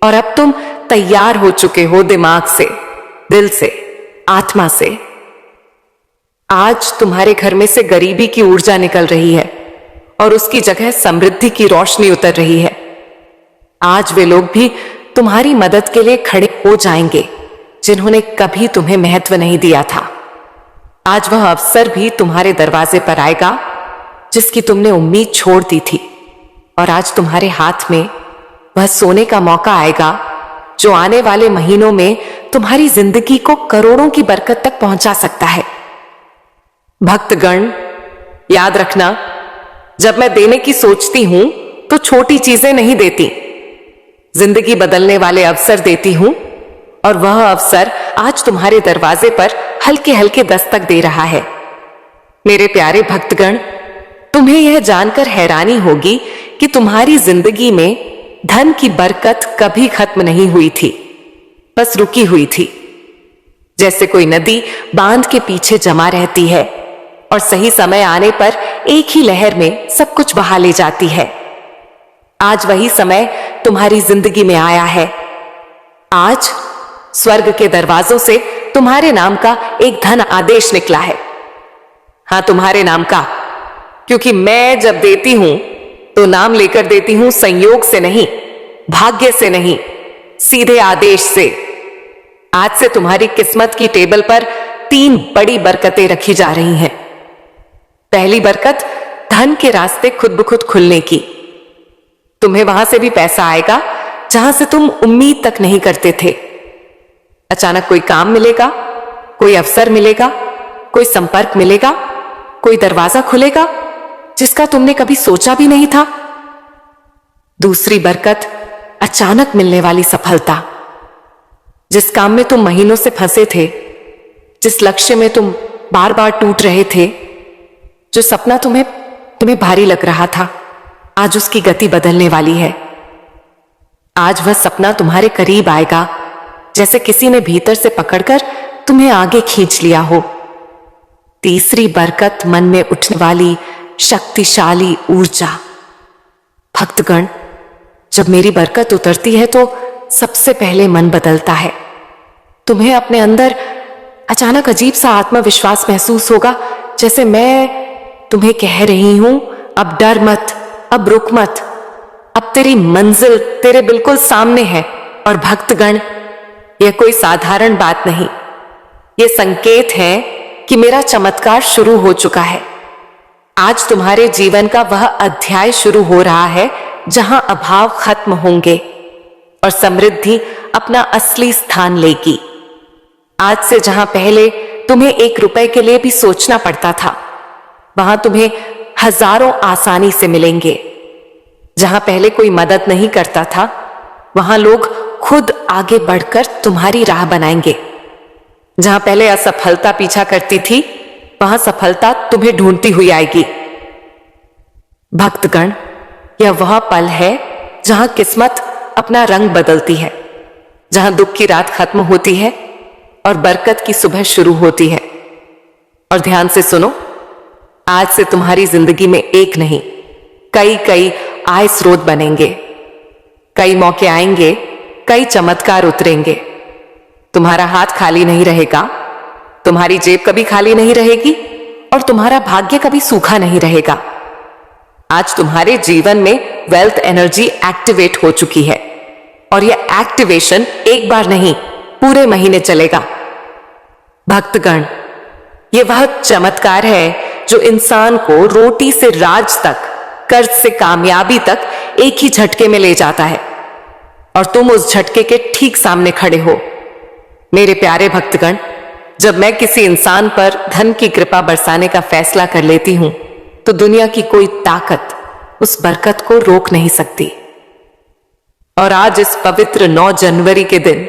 और अब तुम तैयार हो चुके हो दिमाग से, दिल से, आत्मा से। आज तुम्हारे घर में से गरीबी की ऊर्जा निकल रही है और उसकी जगह समृद्धि की रोशनी उतर रही है। आज वे लोग भी तुम्हारी मदद के लिए खड़े हो जाएंगे जिन्होंने कभी तुम्हें महत्व नहीं दिया था। आज वह अवसर भी तुम्हारे दरवाजे पर आएगा जिसकी तुमने उम्मीद छोड़ दी थी, और आज तुम्हारे हाथ में वह सोने का मौका आएगा जो आने वाले महीनों में तुम्हारी जिंदगी को करोड़ों की बरकत तक पहुंचा सकता है। भक्तगण, याद रखना, जब मैं देने की सोचती हूं तो छोटी चीजें नहीं देती, जिंदगी बदलने वाले अवसर देती हूं, और वह अवसर आज तुम्हारे दरवाजे पर हल्के हल्के दस्तक दे रहा है। मेरे प्यारे भक्तगण, तुम्हें यह जानकर हैरानी होगी कि तुम्हारी जिंदगी में धन की बरकत कभी खत्म नहीं हुई थी, बस रुकी हुई थी। जैसे कोई नदी बांध के पीछे जमा रहती है और सही समय आने पर एक ही लहर में सब कुछ बहा ले जाती है। आज वही समय तुम्हारी जिंदगी में आया है। आज स्वर्ग के दरवाजों से तुम्हारे नाम का एक धन आदेश निकला है। हां, तुम्हारे नाम का, क्योंकि मैं जब देती हूं तो नाम लेकर देती हूं, संयोग से नहीं, भाग्य से नहीं, सीधे आदेश से। आज से तुम्हारी किस्मत की टेबल पर 3 बड़ी बरकतें रखी जा रही हैं। पहली बरकत, धन के रास्ते खुद ब खुद खुलने की। तुम्हें वहां से भी पैसा आएगा जहां से तुम उम्मीद तक नहीं करते थे। अचानक कोई काम मिलेगा, कोई अवसर मिलेगा, कोई संपर्क मिलेगा, कोई दरवाजा खुलेगा जिसका तुमने कभी सोचा भी नहीं था। दूसरी बरकत, अचानक मिलने वाली सफलता। जिस काम में तुम महीनों से फंसे थे, जिस लक्ष्य में तुम बार बार टूट रहे थे, जो सपना तुम्हें भारी लग रहा था, आज उसकी गति बदलने वाली है। आज वह सपना तुम्हारे करीब आएगा जैसे किसी ने भीतर से पकड़कर तुम्हें आगे खींच लिया हो। तीसरी बरकत, मन में उठने वाली शक्तिशाली ऊर्जा। भक्तगण, जब मेरी बरकत उतरती है तो सबसे पहले मन बदलता है। तुम्हें अपने अंदर अचानक अजीब सा आत्मविश्वास महसूस होगा, जैसे मैं तुम्हें कह रही हूं, अब डर मत, अब रुक मत, अब तेरी मंजिल तेरे बिल्कुल सामने है। और भक्तगण, यह कोई साधारण बात नहीं, यह संकेत है कि मेरा चमत्कार शुरू हो चुका है। आज तुम्हारे जीवन का वह अध्याय शुरू हो रहा है जहां अभाव खत्म होंगे और समृद्धि अपना असली स्थान लेगी। आज से जहां पहले तुम्हें 1 रुपए के लिए भी सोचना पड़ता था, वहां तुम्हें हजारों आसानी से मिलेंगे। जहां पहले कोई मदद नहीं करता था, वहां लोग खुद आगे बढ़कर तुम्हारी राह बनाएंगे। जहां पहले असफलता पीछा करती थी, वहां सफलता तुम्हें ढूंढती हुई आएगी। भक्तगण, यह वह पल है जहां किस्मत अपना रंग बदलती है, जहां दुख की रात खत्म होती है और बरकत की सुबह शुरू होती है। और ध्यान से सुनो, आज से तुम्हारी जिंदगी में एक नहीं, कई आय स्रोत बनेंगे। कई मौके आएंगे, कई चमत्कार उतरेंगे। तुम्हारा हाथ खाली नहीं रहेगा, तुम्हारी जेब कभी खाली नहीं रहेगी और तुम्हारा भाग्य कभी सूखा नहीं रहेगा। आज तुम्हारे जीवन में वेल्थ एनर्जी एक्टिवेट हो चुकी है और यह एक्टिवेशन एक बार नहीं, पूरे महीने चलेगा। भक्तगण, यह वह चमत्कार है जो इंसान को रोटी से राज तक, कर्ज से कामयाबी तक एक ही झटके में ले जाता है और तुम उस झटके के ठीक सामने खड़े हो। मेरे प्यारे भक्तगण, जब मैं किसी इंसान पर धन की कृपा बरसाने का फैसला कर लेती हूं, तो दुनिया की कोई ताकत उस बरकत को रोक नहीं सकती। और आज इस पवित्र 9 जनवरी के दिन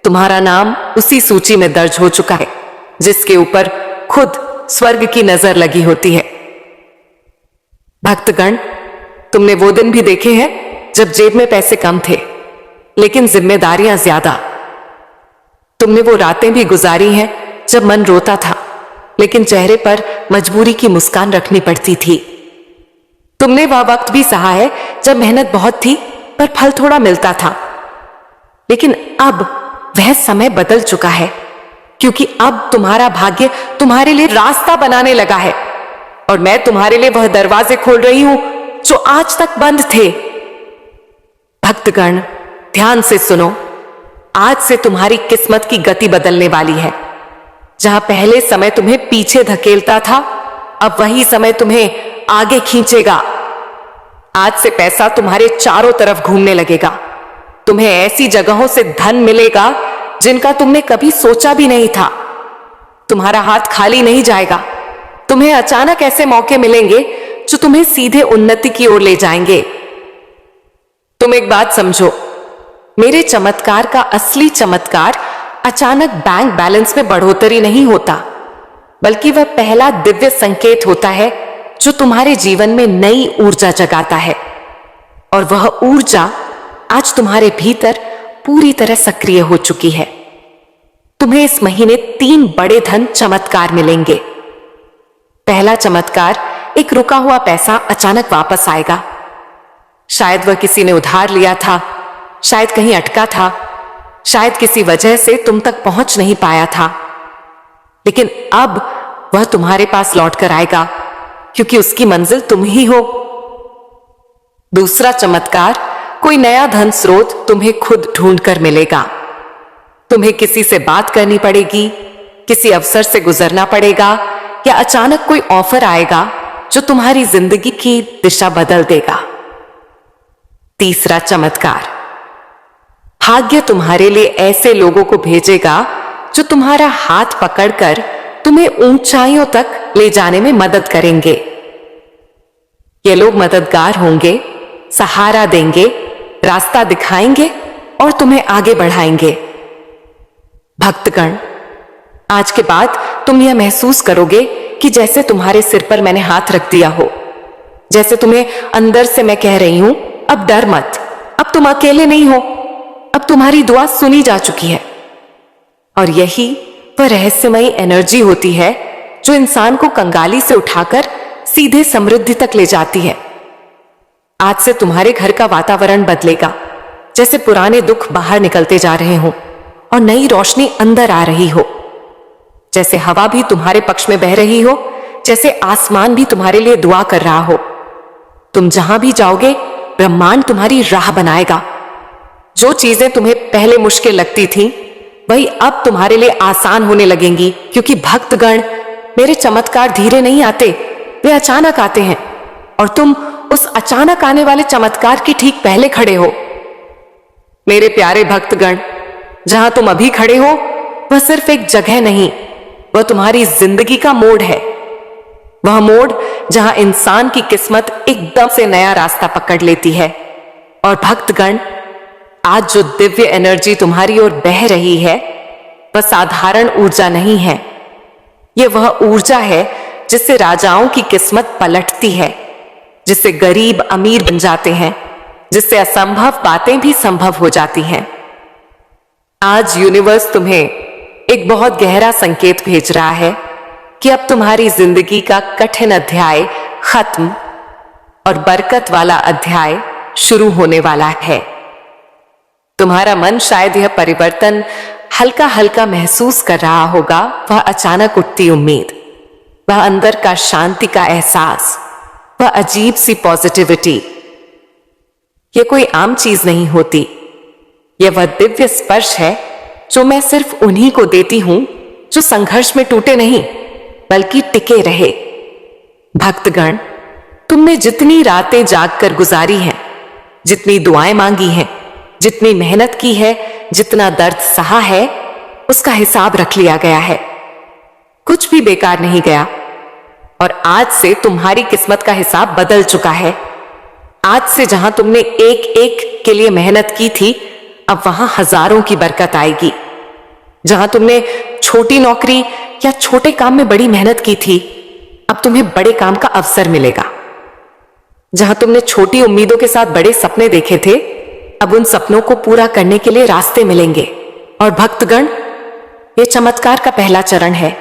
तुम्हारा नाम उसी सूची में दर्ज हो चुका है जिसके ऊपर खुद स्वर्ग की नजर लगी होती है। भक्तगण, तुमने वो दिन भी देखे हैं जब जेब में पैसे कम थे लेकिन जिम्मेदारियां ज्यादा। तुमने वो रातें भी गुजारी हैं जब मन रोता था लेकिन चेहरे पर मजबूरी की मुस्कान रखनी पड़ती थी। तुमने वह वक्त भी सहा है जब मेहनत बहुत थी पर फल थोड़ा मिलता था। लेकिन अब वह समय बदल चुका है, क्योंकि अब तुम्हारा भाग्य तुम्हारे लिए रास्ता बनाने लगा है और मैं तुम्हारे लिए वह दरवाजे खोल रही हूं जो आज तक बंद थे। भक्तगण, ध्यान से सुनो, आज से तुम्हारी किस्मत की गति बदलने वाली है। जहां पहले समय तुम्हें पीछे धकेलता था, अब वही समय तुम्हें आगे खींचेगा। आज से पैसा तुम्हारे चारों तरफ घूमने लगेगा। तुम्हें ऐसी जगहों से धन मिलेगा जिनका तुमने कभी सोचा भी नहीं था। तुम्हारा हाथ खाली नहीं जाएगा। तुम्हें अचानक ऐसे मौके मिलेंगे जो तुम्हें सीधे उन्नति की ओर ले जाएंगे। तुम एक बात समझो, मेरे चमत्कार का असली चमत्कार अचानक बैंक बैलेंस में बढ़ोतरी नहीं होता, बल्कि वह पहला दिव्य संकेत होता है जो तुम्हारे जीवन में नई ऊर्जा जगाता है। और वह ऊर्जा आज तुम्हारे भीतर पूरी तरह सक्रिय हो चुकी है। तुम्हें इस महीने 3 बड़े धन चमत्कार मिलेंगे। पहला चमत्कार, एक रुका हुआ पैसा अचानक वापस आएगा। शायद वह किसी ने उधार लिया था, शायद कहीं अटका था, शायद किसी वजह से तुम तक पहुंच नहीं पाया था, लेकिन अब वह तुम्हारे पास लौट कर आएगा, क्योंकि उसकी मंजिल तुम ही हो। दूसरा चमत्कार, कोई नया धन स्रोत तुम्हें खुद ढूंढ कर मिलेगा। तुम्हें किसी से बात करनी पड़ेगी, किसी अवसर से गुजरना पड़ेगा, या अचानक कोई ऑफर आएगा जो तुम्हारी जिंदगी की दिशा बदल देगा। तीसरा चमत्कार, भाग्य तुम्हारे लिए ऐसे लोगों को भेजेगा जो तुम्हारा हाथ पकड़कर तुम्हें ऊंचाइयों तक ले जाने में मदद करेंगे। ये लोग मददगार होंगे, सहारा देंगे, रास्ता दिखाएंगे और तुम्हें आगे बढ़ाएंगे। भक्तगण, आज के बाद तुम यह महसूस करोगे कि जैसे तुम्हारे सिर पर मैंने हाथ रख दिया हो, जैसे तुम्हें अंदर से मैं कह रही हूं, अब डर मत, अब तुम अकेले नहीं हो, अब तुम्हारी दुआ सुनी जा चुकी है। और यही वह रहस्यमयी एनर्जी होती है जो इंसान को कंगाली से उठाकर सीधे समृद्धि तक ले जाती है। आज से तुम्हारे घर का वातावरण बदलेगा, जैसे पुराने दुख बाहर निकलते जा रहे हो और नई रोशनी अंदर आ रही हो। जैसे हवा भी तुम्हारे पक्ष में बह रही हो, जैसे आसमान भी तुम्हारे लिए दुआ कर रहा हो। तुम जहां भी जाओगे, ब्रह्मांड तुम्हारी राह बनाएगा। जो चीजें तुम्हें पहले मुश्किल लगती थीं, वही अब तुम्हारे लिए आसान होने लगेंगी, क्योंकि भक्तगण, मेरे चमत्कार धीरे नहीं आते, वे अचानक आते हैं और तुम उस अचानक आने वाले चमत्कार की ठीक पहले खड़े हो। मेरे प्यारे भक्तगण, जहां तुम अभी खड़े हो वह सिर्फ एक जगह नहीं, वह तुम्हारी जिंदगी का मोड़ है। वह मोड़ जहां इंसान की किस्मत एकदम से नया रास्ता पकड़ लेती है। और भक्तगण, आज जो दिव्य एनर्जी तुम्हारी ओर बह रही है वह साधारण ऊर्जा नहीं है। यह वह ऊर्जा है जिससे राजाओं की किस्मत पलटती है, जिससे गरीब अमीर बन जाते हैं, जिससे असंभव बातें भी संभव हो जाती हैं। आज यूनिवर्स तुम्हें एक बहुत गहरा संकेत भेज रहा है कि अब तुम्हारी जिंदगी का कठिन अध्याय खत्म और बरकत वाला अध्याय शुरू होने वाला है। तुम्हारा मन शायद यह परिवर्तन हल्का हल्का महसूस कर रहा होगा, वह अचानक उठती उम्मीद, वह अंदर का शांति का एहसास, वह अजीब सी पॉजिटिविटी। यह कोई आम चीज नहीं होती, यह वह दिव्य स्पर्श है जो मैं सिर्फ उन्हीं को देती हूं जो संघर्ष में टूटे नहीं बल्कि टिके रहे। भक्तगण, तुमने जितनी रातें जागकर गुजारी हैं, जितनी दुआएं मांगी हैं, जितनी मेहनत की है, जितना दर्द सहा है, उसका हिसाब रख लिया गया है। कुछ भी बेकार नहीं गया और आज से तुम्हारी किस्मत का हिसाब बदल चुका है। आज से जहां तुमने एक एक के लिए मेहनत की थी, अब वहां हजारों की बरकत आएगी। जहां तुमने छोटी नौकरी या छोटे काम में बड़ी मेहनत की थी, अब तुम्हें बड़े काम का अवसर मिलेगा। जहां तुमने छोटी उम्मीदों के साथ बड़े सपने देखे थे, अब उन सपनों को पूरा करने के लिए रास्ते मिलेंगे। और भक्तगण, यह चमत्कार का पहला चरण है,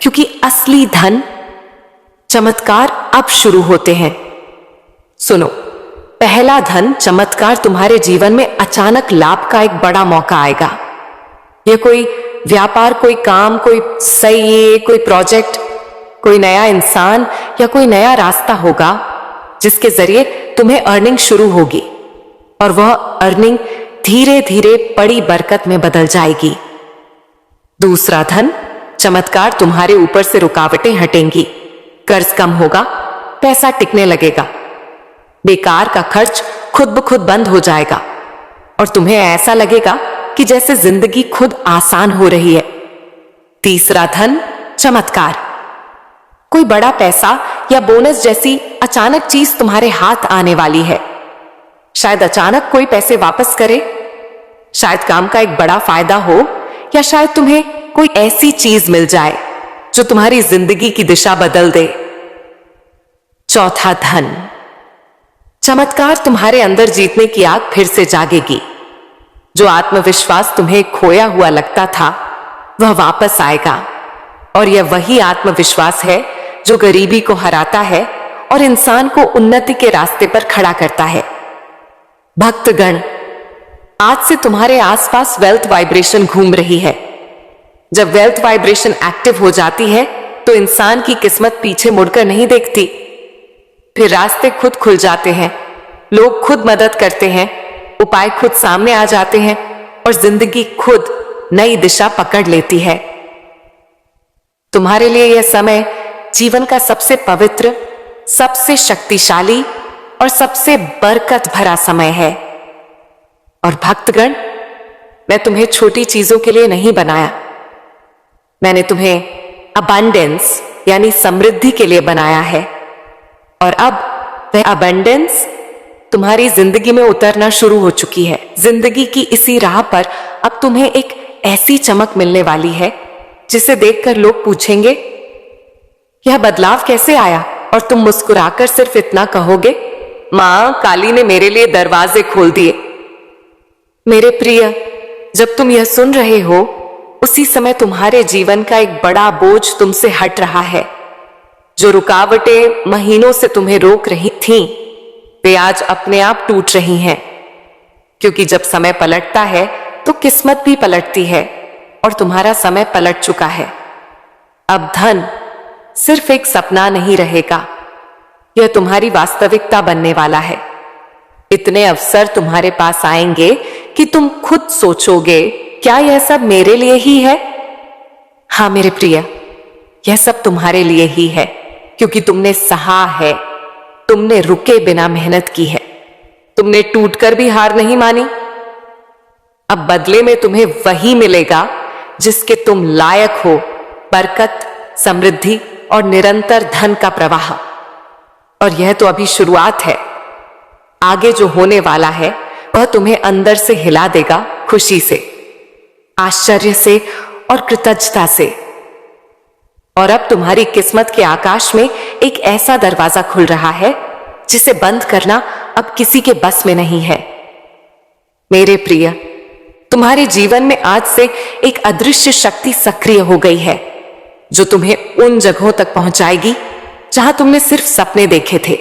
क्योंकि असली धन चमत्कार अब शुरू होते हैं। सुनो, पहला धन चमत्कार तुम्हारे जीवन में अचानक लाभ का एक बड़ा मौका आएगा। यह कोई व्यापार, कोई काम, कोई सही, कोई प्रोजेक्ट, कोई नया इंसान या कोई नया रास्ता होगा जिसके जरिए तुम्हें अर्निंग शुरू होगी और वह अर्निंग धीरे धीरे बड़ी बरकत में बदल जाएगी। दूसरा धन चमत्कार तुम्हारे ऊपर से रुकावटें हटेंगी, कर्ज कम होगा, पैसा टिकने लगेगा, बेकार का खर्च खुद ब खुद बंद हो जाएगा और तुम्हें ऐसा लगेगा कि जैसे जिंदगी खुद आसान हो रही है। तीसरा धन चमत्कार, कोई बड़ा पैसा या बोनस जैसी अचानक चीज तुम्हारे हाथ आने वाली है। शायद अचानक कोई पैसे वापस करे, शायद काम का एक बड़ा फायदा हो, या शायद तुम्हें कोई ऐसी चीज मिल जाए जो तुम्हारी जिंदगी की दिशा बदल दे। चौथा धन चमत्कार तुम्हारे अंदर जीतने की आग फिर से जागेगी। जो आत्मविश्वास तुम्हें खोया हुआ लगता था वह वापस आएगा और यह वही आत्मविश्वास है जो गरीबी को हराता है और इंसान को उन्नति के रास्ते पर खड़ा करता है। भक्तगण, आज से तुम्हारे आसपास वेल्थ वाइब्रेशन घूम रही है। जब वेल्थ वाइब्रेशन एक्टिव हो जाती है तो इंसान की किस्मत पीछे मुड़कर नहीं देखती। फिर रास्ते खुद खुल जाते हैं, लोग खुद मदद करते हैं, उपाय खुद सामने आ जाते हैं और जिंदगी खुद नई दिशा पकड़ लेती है। तुम्हारे लिए यह समय जीवन का सबसे पवित्र, सबसे शक्तिशाली और सबसे बरकत भरा समय है। और भक्तगण, मैं तुम्हें छोटी चीजों के लिए नहीं बनाया, मैंने तुम्हें अबंडेंस यानी समृद्धि के लिए बनाया है। और अब वह अबंडेंस तुम्हारी जिंदगी में उतरना शुरू हो चुकी है। जिंदगी की इसी राह पर अब तुम्हें एक ऐसी चमक मिलने वाली है जिसे देखकर लोग पूछेंगे, यह बदलाव कैसे आया? और तुम मुस्कुराकर सिर्फ इतना कहोगे, मां काली ने मेरे लिए दरवाजे खोल दिए। मेरे प्रिय, जब तुम यह सुन रहे हो उसी समय तुम्हारे जीवन का एक बड़ा बोझ तुमसे हट रहा है। जो रुकावटें महीनों से तुम्हें रोक रही थीं, वे आज अपने आप टूट रही हैं। क्योंकि जब समय पलटता है तो किस्मत भी पलटती है और तुम्हारा समय पलट चुका है। अब धन सिर्फ एक सपना नहीं रहेगा, यह तुम्हारी वास्तविकता बनने वाला है। इतने अवसर तुम्हारे पास आएंगे कि तुम खुद सोचोगे, क्या यह सब मेरे लिए ही है? हाँ मेरे प्रिय, यह सब तुम्हारे लिए ही है, क्योंकि तुमने सहा है, तुमने रुके बिना मेहनत की है, तुमने टूटकर भी हार नहीं मानी। अब बदले में तुम्हें वही मिलेगा जिसके तुम लायक हो, बरकत, समृद्धि और निरंतर धन का प्रवाह। और यह तो अभी शुरुआत है। आगे जो होने वाला है वह तुम्हें अंदर से हिला देगा, खुशी से, आश्चर्य से और कृतज्ञता से। और अब तुम्हारी किस्मत के आकाश में एक ऐसा दरवाजा खुल रहा है जिसे बंद करना अब किसी के बस में नहीं है। मेरे प्रिय, तुम्हारे जीवन में आज से एक अदृश्य शक्ति सक्रिय हो गई है जो तुम्हें उन जगहों तक पहुंचाएगी जहां तुमने सिर्फ सपने देखे थे।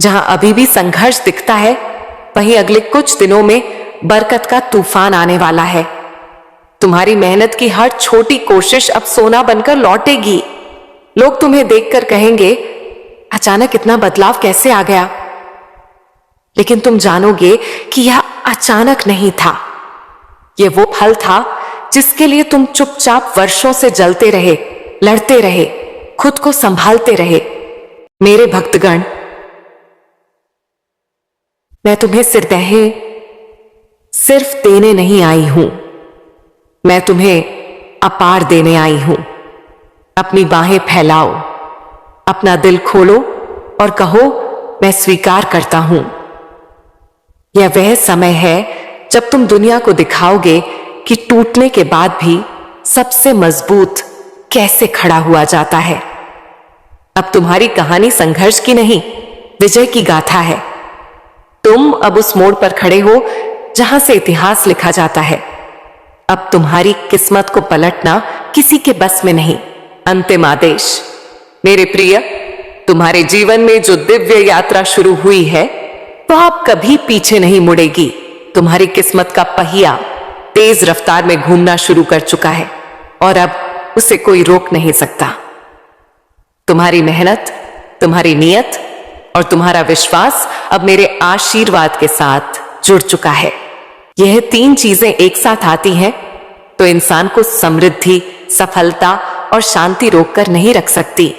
जहां अभी भी संघर्ष दिखता है, वहीं अगले कुछ दिनों में बरकत का तूफान आने वाला है। तुम्हारी मेहनत की हर छोटी कोशिश अब सोना बनकर लौटेगी। लोग तुम्हें देखकर कहेंगे, अचानक इतना बदलाव कैसे आ गया? लेकिन तुम जानोगे कि यह अचानक नहीं था। यह वो फल था जिसके लिए तुम चुपचाप वर्षों से जलते रहे, लड़ते रहे, खुद को संभालते रहे। मेरे भक्तगण, मैं तुम्हें सिर्फ देने नहीं आई हूं, मैं तुम्हें अपार देने आई हूं। अपनी बाहें फैलाओ, अपना दिल खोलो और कहो, मैं स्वीकार करता हूं। यह वह समय है जब तुम दुनिया को दिखाओगे कि टूटने के बाद भी सबसे मजबूत कैसे खड़ा हुआ जाता है। अब तुम्हारी कहानी संघर्ष की नहीं, विजय की गाथा है। तुम अब उस मोड़ पर खड़े हो जहां से इतिहास लिखा जाता है। अब तुम्हारी किस्मत को पलटना किसी के बस में नहीं। अंतिम आदेश, मेरे प्रिय, तुम्हारे जीवन में जो दिव्य यात्रा शुरू हुई है वह अब कभी पीछे नहीं मुड़ेगी। तुम्हारी किस्मत का पहिया तेज रफ्तार में घूमना शुरू कर चुका है और अब उसे कोई रोक नहीं सकता। तुम्हारी मेहनत, तुम्हारी नियत और तुम्हारा विश्वास अब मेरे आशीर्वाद के साथ जुड़ चुका है। यह तीन चीजें एक साथ आती हैं तो इंसान को समृद्धि, सफलता और शांति रोककर नहीं रख सकती।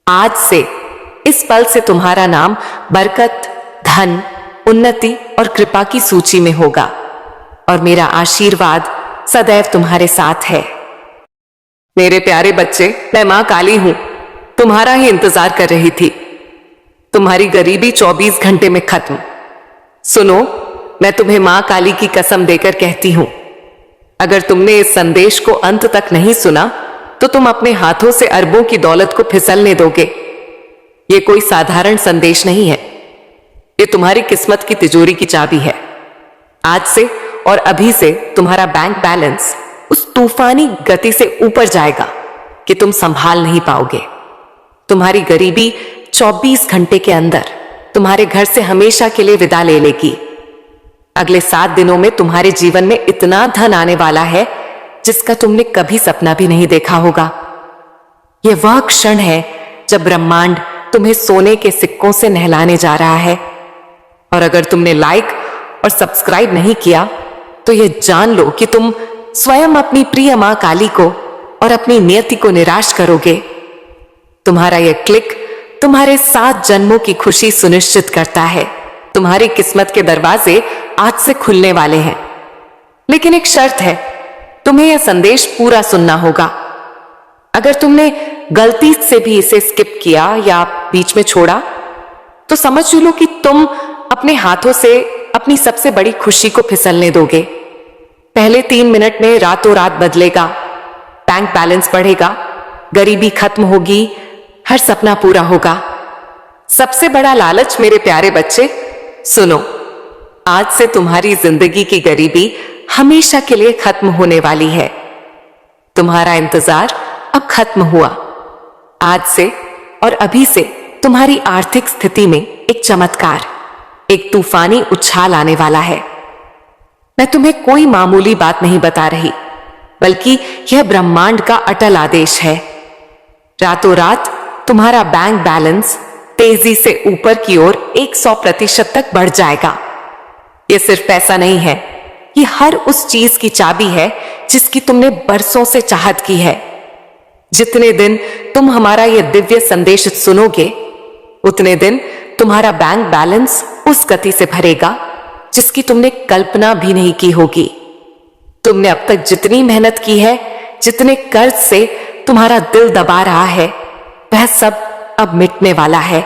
आज से, इस पल से तुम्हारा नाम बरकत, धन, उन्नति और कृपा की सूची में होगा और मेरा आशीर्वाद सदैव तुम्हारे साथ है। मेरे प्यारे बच्चे, मैं मां काली हूं, तुम्हारा ही इंतजार कर रही थी। तुम्हारी गरीबी 24 घंटे में खत्म। सुनो, मैं तुम्हें मां काली की कसम देकर कहती हूं, अगर तुमने इस संदेश को अंत तक नहीं सुना तो तुम अपने हाथों से अरबों की दौलत को फिसलने दोगे। यह कोई साधारण संदेश नहीं है, ये तुम्हारी किस्मत की तिजोरी की चाबी है। आज से और अभी से तुम्हारा बैंक बैलेंस उस तूफानी गति से ऊपर जाएगा कि तुम संभाल नहीं पाओगे। तुम्हारी गरीबी 24 घंटे के अंदर तुम्हारे घर से हमेशा के लिए विदा ले लेगी। अगले 7 दिनों में तुम्हारे जीवन में इतना धन आने वाला है जिसका तुमने कभी सपना भी नहीं देखा होगा। यह वह क्षण है जब ब्रह्मांड तुम्हें सोने के सिक्कों से नहलाने जा रहा है। और अगर तुमने लाइक और सब्सक्राइब नहीं किया तो यह जान लो कि तुम स्वयं अपनी प्रिय मां काली को और अपनी नियति को निराश करोगे। तुम्हारा यह क्लिक तुम्हारे 7 जन्मों की खुशी सुनिश्चित करता है। तुम्हारी किस्मत के दरवाजे आज से खुलने वाले हैं, लेकिन एक शर्त है, तुम्हें यह संदेश पूरा सुनना होगा। अगर तुमने गलती से भी इसे स्किप किया या बीच में छोड़ा तो समझ लो कि तुम अपने हाथों से अपनी सबसे बड़ी खुशी को फिसलने दोगे। पहले 3 मिनट में रातों रात बदलेगा, बैंक बैलेंस बढ़ेगा, गरीबी खत्म होगी, हर सपना पूरा होगा। सबसे बड़ा लालच, मेरे प्यारे बच्चे, सुनो, आज से तुम्हारी जिंदगी की गरीबी हमेशा के लिए खत्म होने वाली है। तुम्हारा इंतजार अब खत्म हुआ। आज से और अभी से तुम्हारी आर्थिक स्थिति में एक चमत्कार, एक तूफानी उछाल आने वाला है। मैं तुम्हें कोई मामूली बात नहीं बता रही, बल्कि यह ब्रह्मांड का अटल आदेश है। रातों रात तुम्हारा बैंक बैलेंस तेजी से ऊपर की ओर 100% तक बढ़ जाएगा। यह सिर्फ पैसा नहीं है, यह हर उस चीज की चाबी है जिसकी तुमने बरसों से चाहत की है। जितने दिन तुम हमारा यह दिव्य संदेश सुनोगे, उतने दिन तुम्हारा बैंक बैलेंस उस गति से भरेगा जिसकी तुमने कल्पना भी नहीं की होगी। तुमने अब तक जितनी मेहनत की है, जितने कर्ज से तुम्हारा दिल दबा रहा है, वह सब अब मिटने वाला है।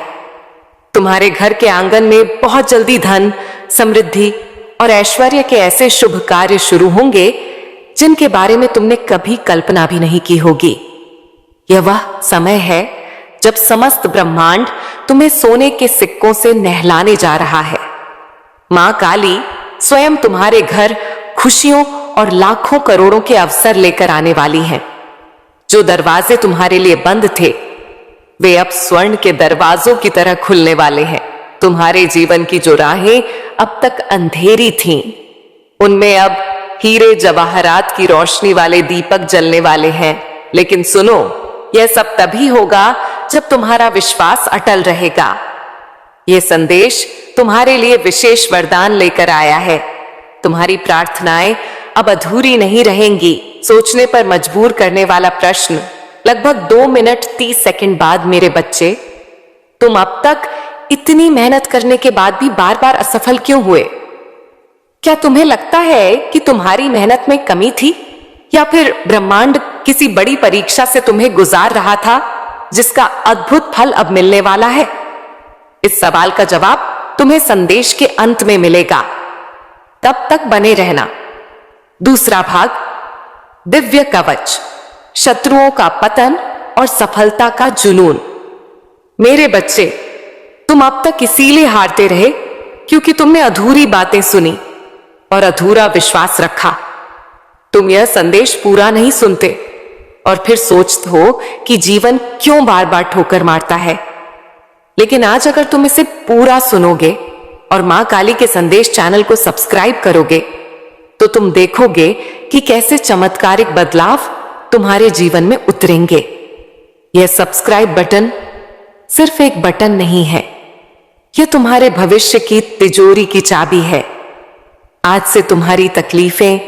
तुम्हारे घर के आंगन में बहुत जल्दी धन, समृद्धि और ऐश्वर्य के ऐसे शुभ कार्य शुरू होंगे जिनके बारे में तुमने कभी कल्पना भी नहीं की होगी। यह वह समय है जब समस्त ब्रह्मांड तुम्हें सोने के सिक्कों से नहलाने जा रहा है। मां काली स्वयं तुम्हारे घर खुशियों और लाखों करोड़ों के अवसर लेकर आने वाली हैं। जो दरवाजे तुम्हारे लिए बंद थे, वे अब स्वर्ण के दरवाजों की तरह खुलने वाले हैं। तुम्हारे जीवन की जो राहें अब तक अंधेरी थीं, उनमें अब हीरे जवाहरात की रोशनी वाले दीपक जलने वाले हैं। लेकिन सुनो, यह सब तभी होगा जब तुम्हारा विश्वास अटल रहेगा। यह संदेश तुम्हारे लिए विशेष वरदान लेकर आया है। तुम्हारी प्रार्थनाएं अब अधूरी नहीं रहेंगी। सोचने पर मजबूर करने वाला प्रश्न, लगभग 2 मिनट 30 सेकंड बाद मेरे बच्चे, तुम अब तक इतनी मेहनत करने के बाद भी बार बार असफल क्यों हुए? क्या तुम्हें लगता है कि तुम्हारी मेहनत में कमी थी, या फिर ब्रह्मांड किसी बड़ी परीक्षा से तुम्हें गुजार रहा था जिसका अद्भुत फल अब मिलने वाला है? इस सवाल का जवाब तुम्हें संदेश के अंत में मिलेगा। तब तक बने रहना। दूसरा भाग, दिव्य कवच, शत्रुओं का पतन और सफलता का जुनून। मेरे बच्चे, तुम अब तक इसीलिए हारते रहे क्योंकि तुमने अधूरी बातें सुनी और अधूरा विश्वास रखा। तुम यह संदेश पूरा नहीं सुनते और फिर सोचते हो कि जीवन क्यों बार बार ठोकर मारता है। लेकिन आज अगर तुम इसे पूरा सुनोगे और मां काली के संदेश चैनल को सब्सक्राइब करोगे, तो तुम देखोगे कि कैसे चमत्कारिक बदलाव तुम्हारे जीवन में उतरेंगे। यह सब्सक्राइब बटन सिर्फ एक बटन नहीं है, यह तुम्हारे भविष्य की तिजोरी की चाबी है। आज से तुम्हारी तकलीफें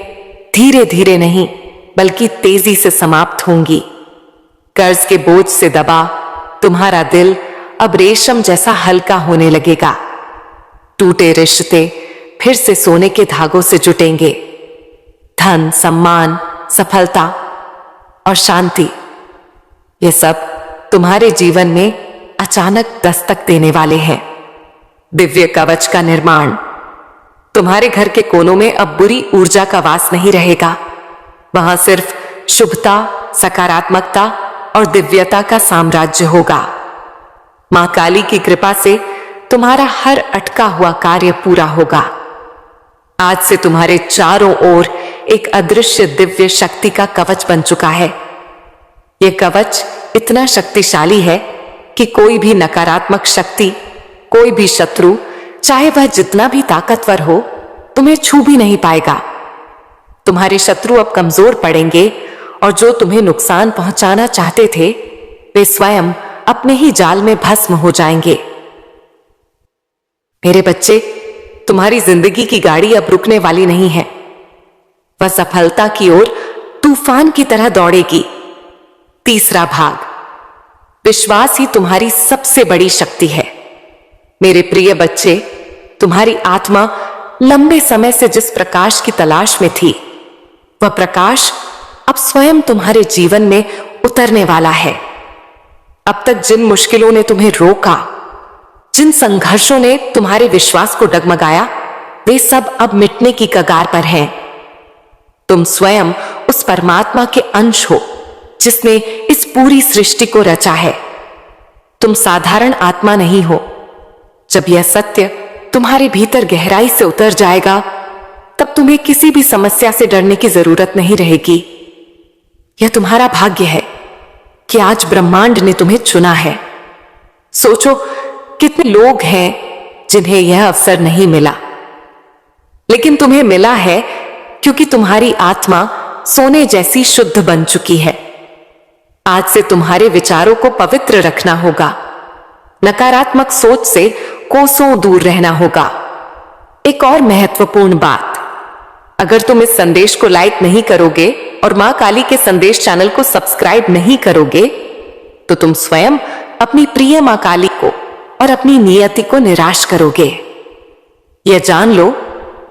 धीरे धीरे नहीं बल्कि तेजी से समाप्त होंगी। कर्ज के बोझ से दबा तुम्हारा दिल अब रेशम जैसा हल्का होने लगेगा। टूटे रिश्ते फिर से सोने के धागों से जुटेंगे। धन, सम्मान, सफलता और शांति, ये सब तुम्हारे जीवन में अचानक दस्तक देने वाले हैं। दिव्य कवच का निर्माण। तुम्हारे घर के कोनों में अब बुरी ऊर्जा का वास नहीं रहेगा। वहां सिर्फ शुभता, सकारात्मकता और दिव्यता का साम्राज्य होगा। मां काली की कृपा से तुम्हारा हर अटका हुआ कार्य पूरा होगा। आज से तुम्हारे चारों ओर एक अदृश्य दिव्य शक्ति का कवच बन चुका है। यह कवच इतना शक्तिशाली है कि कोई भी नकारात्मक शक्ति, कोई भी शत्रु, चाहे वह जितना भी ताकतवर हो, तुम्हें छू भी नहीं पाएगा। तुम्हारे शत्रु अब कमजोर पड़ेंगे और जो तुम्हें नुकसान पहुंचाना चाहते थे, वे स्वयं अपने ही जाल में भस्म हो जाएंगे। मेरे बच्चे, तुम्हारी जिंदगी की गाड़ी अब रुकने वाली नहीं है। वह सफलता की ओर तूफान की तरह दौड़ेगी। तीसरा भाग, विश्वास ही तुम्हारी सबसे बड़ी शक्ति है। मेरे प्रिय बच्चे, तुम्हारी आत्मा लंबे समय से जिस प्रकाश की तलाश में थी, वह प्रकाश अब स्वयं तुम्हारे जीवन में उतरने वाला है। अब तक जिन मुश्किलों ने तुम्हें रोका, जिन संघर्षों ने तुम्हारे विश्वास को डगमगाया, वे सब अब मिटने की कगार पर हैं। तुम स्वयं उस परमात्मा के अंश हो जिसने इस पूरी सृष्टि को रचा है। तुम साधारण आत्मा नहीं हो। जब यह सत्य तुम्हारे भीतर गहराई से उतर जाएगा, तब तुम्हें किसी भी समस्या से डरने की जरूरत नहीं रहेगी। यह तुम्हारा भाग्य है कि आज ब्रह्मांड ने तुम्हें चुना है। सोचो, कितने लोग हैं जिन्हें यह अवसर नहीं मिला, लेकिन तुम्हें मिला है क्योंकि तुम्हारी आत्मा सोने जैसी शुद्ध बन चुकी है। आज से तुम्हारे विचारों को पवित्र रखना होगा। नकारात्मक सोच से कोसों दूर रहना होगा। एक और महत्वपूर्ण बात, अगर तुम इस संदेश को लाइक नहीं करोगे और मां काली के संदेश चैनल को सब्सक्राइब नहीं करोगे तो तुम स्वयं अपनी प्रिय मां काली को और अपनी नियति को निराश करोगे। यह जान लो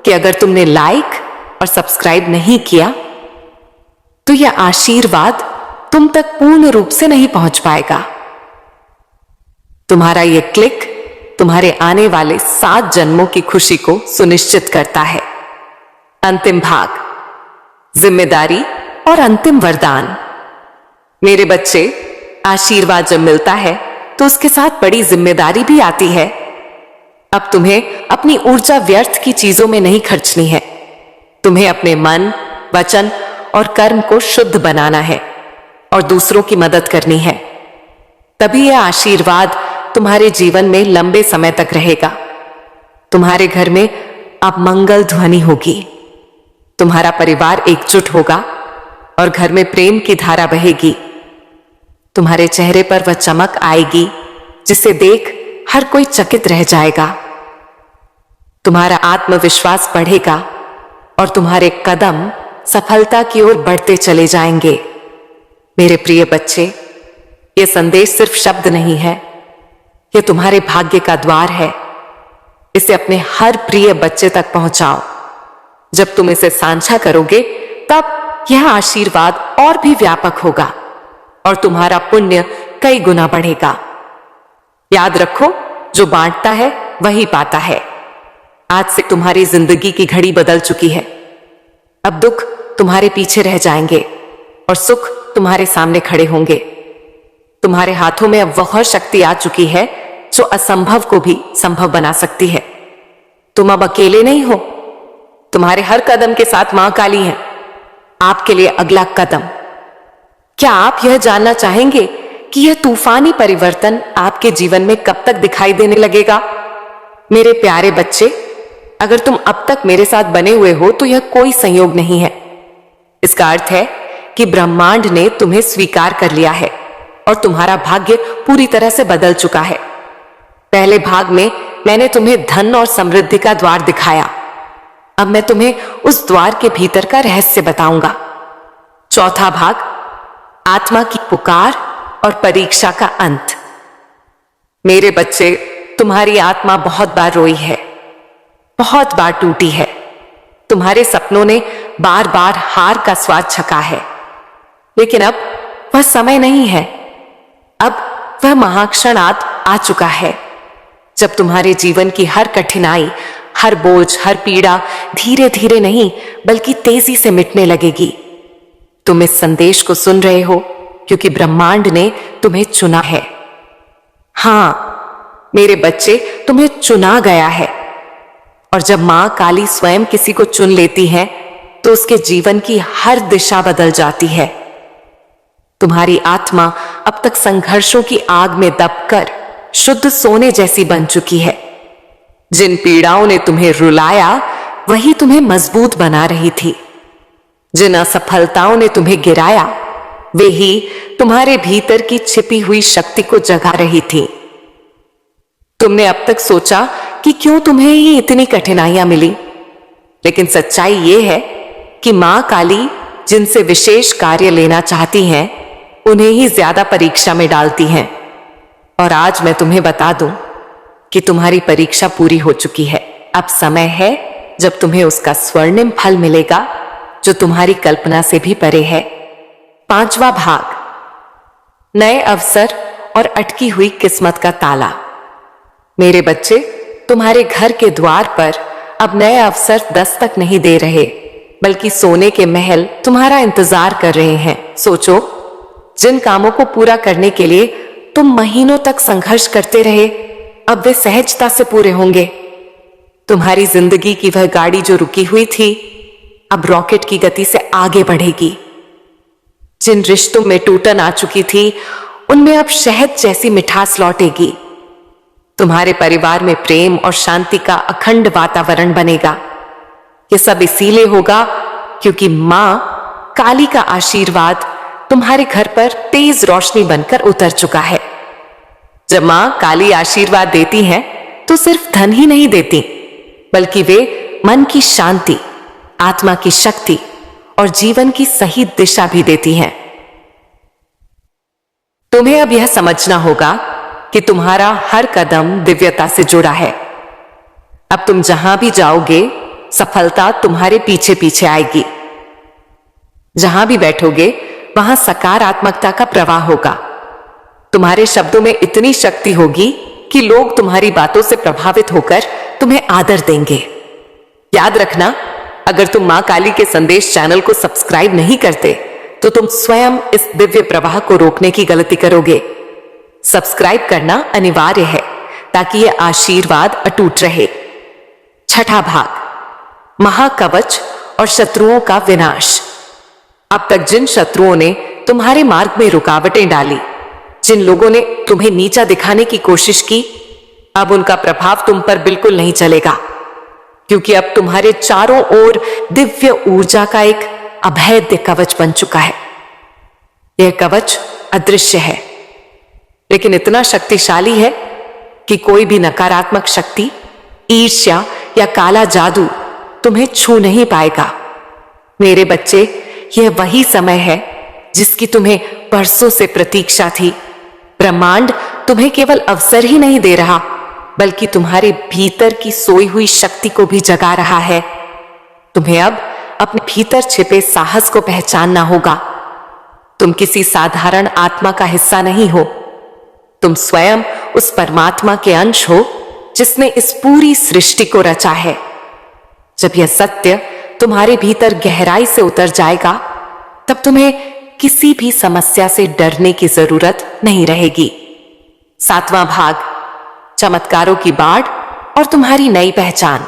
कि अगर तुमने लाइक और सब्सक्राइब नहीं किया तो यह आशीर्वाद तुम तक पूर्ण रूप से नहीं पहुंच पाएगा। तुम्हारा यह क्लिक तुम्हारे आने वाले 7 जन्मों की खुशी को सुनिश्चित करता है। अंतिम भाग, जिम्मेदारी और अंतिम वरदान। मेरे बच्चे, आशीर्वाद जब मिलता है तो उसके साथ बड़ी जिम्मेदारी भी आती है। अब तुम्हें अपनी ऊर्जा व्यर्थ की चीजों में नहीं खर्चनी है। तुम्हें अपने मन, वचन और कर्म को शुद्ध बनाना है और दूसरों की मदद करनी है। तभी यह आशीर्वाद तुम्हारे जीवन में लंबे समय तक रहेगा। तुम्हारे घर में अब मंगल ध्वनि होगी। तुम्हारा परिवार एकजुट होगा और घर में प्रेम की धारा बहेगी। तुम्हारे चेहरे पर वह चमक आएगी जिसे देख हर कोई चकित रह जाएगा। तुम्हारा आत्मविश्वास बढ़ेगा और तुम्हारे कदम सफलता की ओर बढ़ते चले जाएंगे। मेरे प्रिय बच्चे, यह संदेश सिर्फ शब्द नहीं है, यह तुम्हारे भाग्य का द्वार है। इसे अपने हर प्रिय बच्चे तक पहुंचाओ। जब तुम इसे साझा करोगे तब यह आशीर्वाद और भी व्यापक होगा और तुम्हारा पुण्य कई गुना बढ़ेगा। याद रखो, जो बांटता है वही पाता है। आज से तुम्हारी जिंदगी की घड़ी बदल चुकी है। अब दुख तुम्हारे पीछे रह जाएंगे और सुख तुम्हारे सामने खड़े होंगे। तुम्हारे हाथों में अब वह शक्ति आ चुकी है जो असंभव को भी संभव बना सकती है। तुम अब अकेले नहीं हो। तुम्हारे हर कदम के साथ मां काली है। आपके लिए अगला कदम। क्या आप यह जानना चाहेंगे कि यह तूफानी परिवर्तन आपके जीवन में कब तक दिखाई देने लगेगा? मेरे प्यारे बच्चे, अगर तुम अब तक मेरे साथ बने हुए हो तो यह कोई संयोग नहीं है। इसका अर्थ है कि ब्रह्मांड ने तुम्हें स्वीकार कर लिया है और तुम्हारा भाग्य पूरी तरह से बदल चुका है। पहले भाग में मैंने तुम्हें धन और समृद्धि का द्वार दिखाया। अब मैं तुम्हें उस द्वार के भीतर का रहस्य बताऊंगा। चौथा भाग, आत्मा की पुकार और परीक्षा का अंत। मेरे बच्चे, तुम्हारी आत्मा बहुत बार रोई है, बहुत बार टूटी है। तुम्हारे सपनों ने बार बार हार का स्वाद चखा है। लेकिन अब वह समय नहीं है। अब वह महाक्षण आ चुका है जब तुम्हारे जीवन की हर कठिनाई, हर बोझ, हर पीड़ा धीरे धीरे नहीं बल्कि तेजी से मिटने लगेगी। तुम इस संदेश को सुन रहे हो क्योंकि ब्रह्मांड ने तुम्हें चुना है। हां मेरे बच्चे, तुम्हें चुना गया है। और जब मां काली स्वयं किसी को चुन लेती है तो उसके जीवन की हर दिशा बदल जाती है। तुम्हारी आत्मा अब तक संघर्षों की आग में दबकर शुद्ध सोने जैसी बन चुकी है। जिन पीड़ाओं ने तुम्हें रुलाया वही तुम्हें मजबूत बना रही थी। जिन असफलताओं ने तुम्हें गिराया वे ही तुम्हारे भीतर की छिपी हुई शक्ति को जगा रही थी। तुमने अब तक सोचा कि क्यों तुम्हें ये इतनी कठिनाइयां मिली, लेकिन सच्चाई ये है कि मां काली जिनसे विशेष कार्य लेना चाहती हैं उन्हें ही ज्यादा परीक्षा में डालती हैं। और आज मैं तुम्हें बता दूं कि तुम्हारी परीक्षा पूरी हो चुकी है। अब समय है जब तुम्हें उसका स्वर्णिम फल मिलेगा जो तुम्हारी कल्पना से भी परे है। पांचवा भाग, नए अवसर और अटकी हुई किस्मत का ताला। मेरे बच्चे, तुम्हारे घर के द्वार पर अब नए अवसर दस्तक नहीं दे रहे बल्कि सोने के महल तुम्हारा इंतजार कर रहे हैं। सोचो, जिन कामों को पूरा करने के लिए तुम महीनों तक संघर्ष करते रहे अब वे सहजता से पूरे होंगे। तुम्हारी जिंदगी की वह गाड़ी जो रुकी हुई थी अब रॉकेट की गति से आगे बढ़ेगी। जिन रिश्तों में टूटन आ चुकी थी उनमें अब शहद जैसी मिठास लौटेगी। तुम्हारे परिवार में प्रेम और शांति का अखंड वातावरण बनेगा। यह सब इसीलिए होगा क्योंकि मां काली का आशीर्वाद तुम्हारे घर पर तेज रोशनी बनकर उतर चुका है। जब मां काली आशीर्वाद देती हैं तो सिर्फ धन ही नहीं देती बल्कि वे मन की शांति, आत्मा की शक्ति और जीवन की सही दिशा भी देती हैं। तुम्हें अब यह समझना होगा कि तुम्हारा हर कदम दिव्यता से जुड़ा है। अब तुम जहां भी जाओगे, सफलता तुम्हारे पीछे पीछे आएगी। जहां भी बैठोगे, वहां सकारात्मकता का प्रवाह होगा। तुम्हारे शब्दों में इतनी शक्ति होगी कि लोग तुम्हारी बातों से प्रभावित होकर तुम्हें आदर देंगे। याद रखना, अगर तुम मां काली के संदेश चैनल को सब्सक्राइब नहीं करते तो तुम स्वयं इस दिव्य प्रवाह को रोकने की गलती करोगे। सब्सक्राइब करना अनिवार्य है ताकि यह आशीर्वाद अटूट रहे। छठा भाग, महाकवच और शत्रुओं का विनाश। अब तक जिन शत्रुओं ने तुम्हारे मार्ग में रुकावटें डाली, जिन लोगों ने तुम्हें नीचा दिखाने की कोशिश की, अब उनका प्रभाव तुम पर बिल्कुल नहीं चलेगा, क्योंकि अब तुम्हारे चारों ओर दिव्य ऊर्जा का एक अभेद्य कवच बन चुका है। यह कवच अदृश्य है, लेकिन इतना शक्तिशाली है कि कोई भी नकारात्मक शक्ति, ईर्ष्या या काला जादू तुम्हें छू नहीं पाएगा। मेरे बच्चे, यह वही समय है जिसकी तुम्हें बरसों से प्रतीक्षा थी। ब्रह्मांड तुम्हें केवल अवसर ही नहीं दे रहा, बल्कि तुम्हारे भीतर की सोई हुई शक्ति को भी जगा रहा है। तुम्हें अब अपने भीतर छिपे साहस को पहचानना होगा। तुम किसी साधारण आत्मा का हिस्सा नहीं हो। तुम स्वयं उस परमात्मा के अंश हो जिसने इस पूरी सृष्टि को रचा है। जब यह सत्य तुम्हारे भीतर गहराई से उतर जाएगा, तब तुम्हें किसी भी समस्या से डरने की जरूरत नहीं रहेगी। सातवां भाग, चमत्कारों की बाढ़ और तुम्हारी नई पहचान।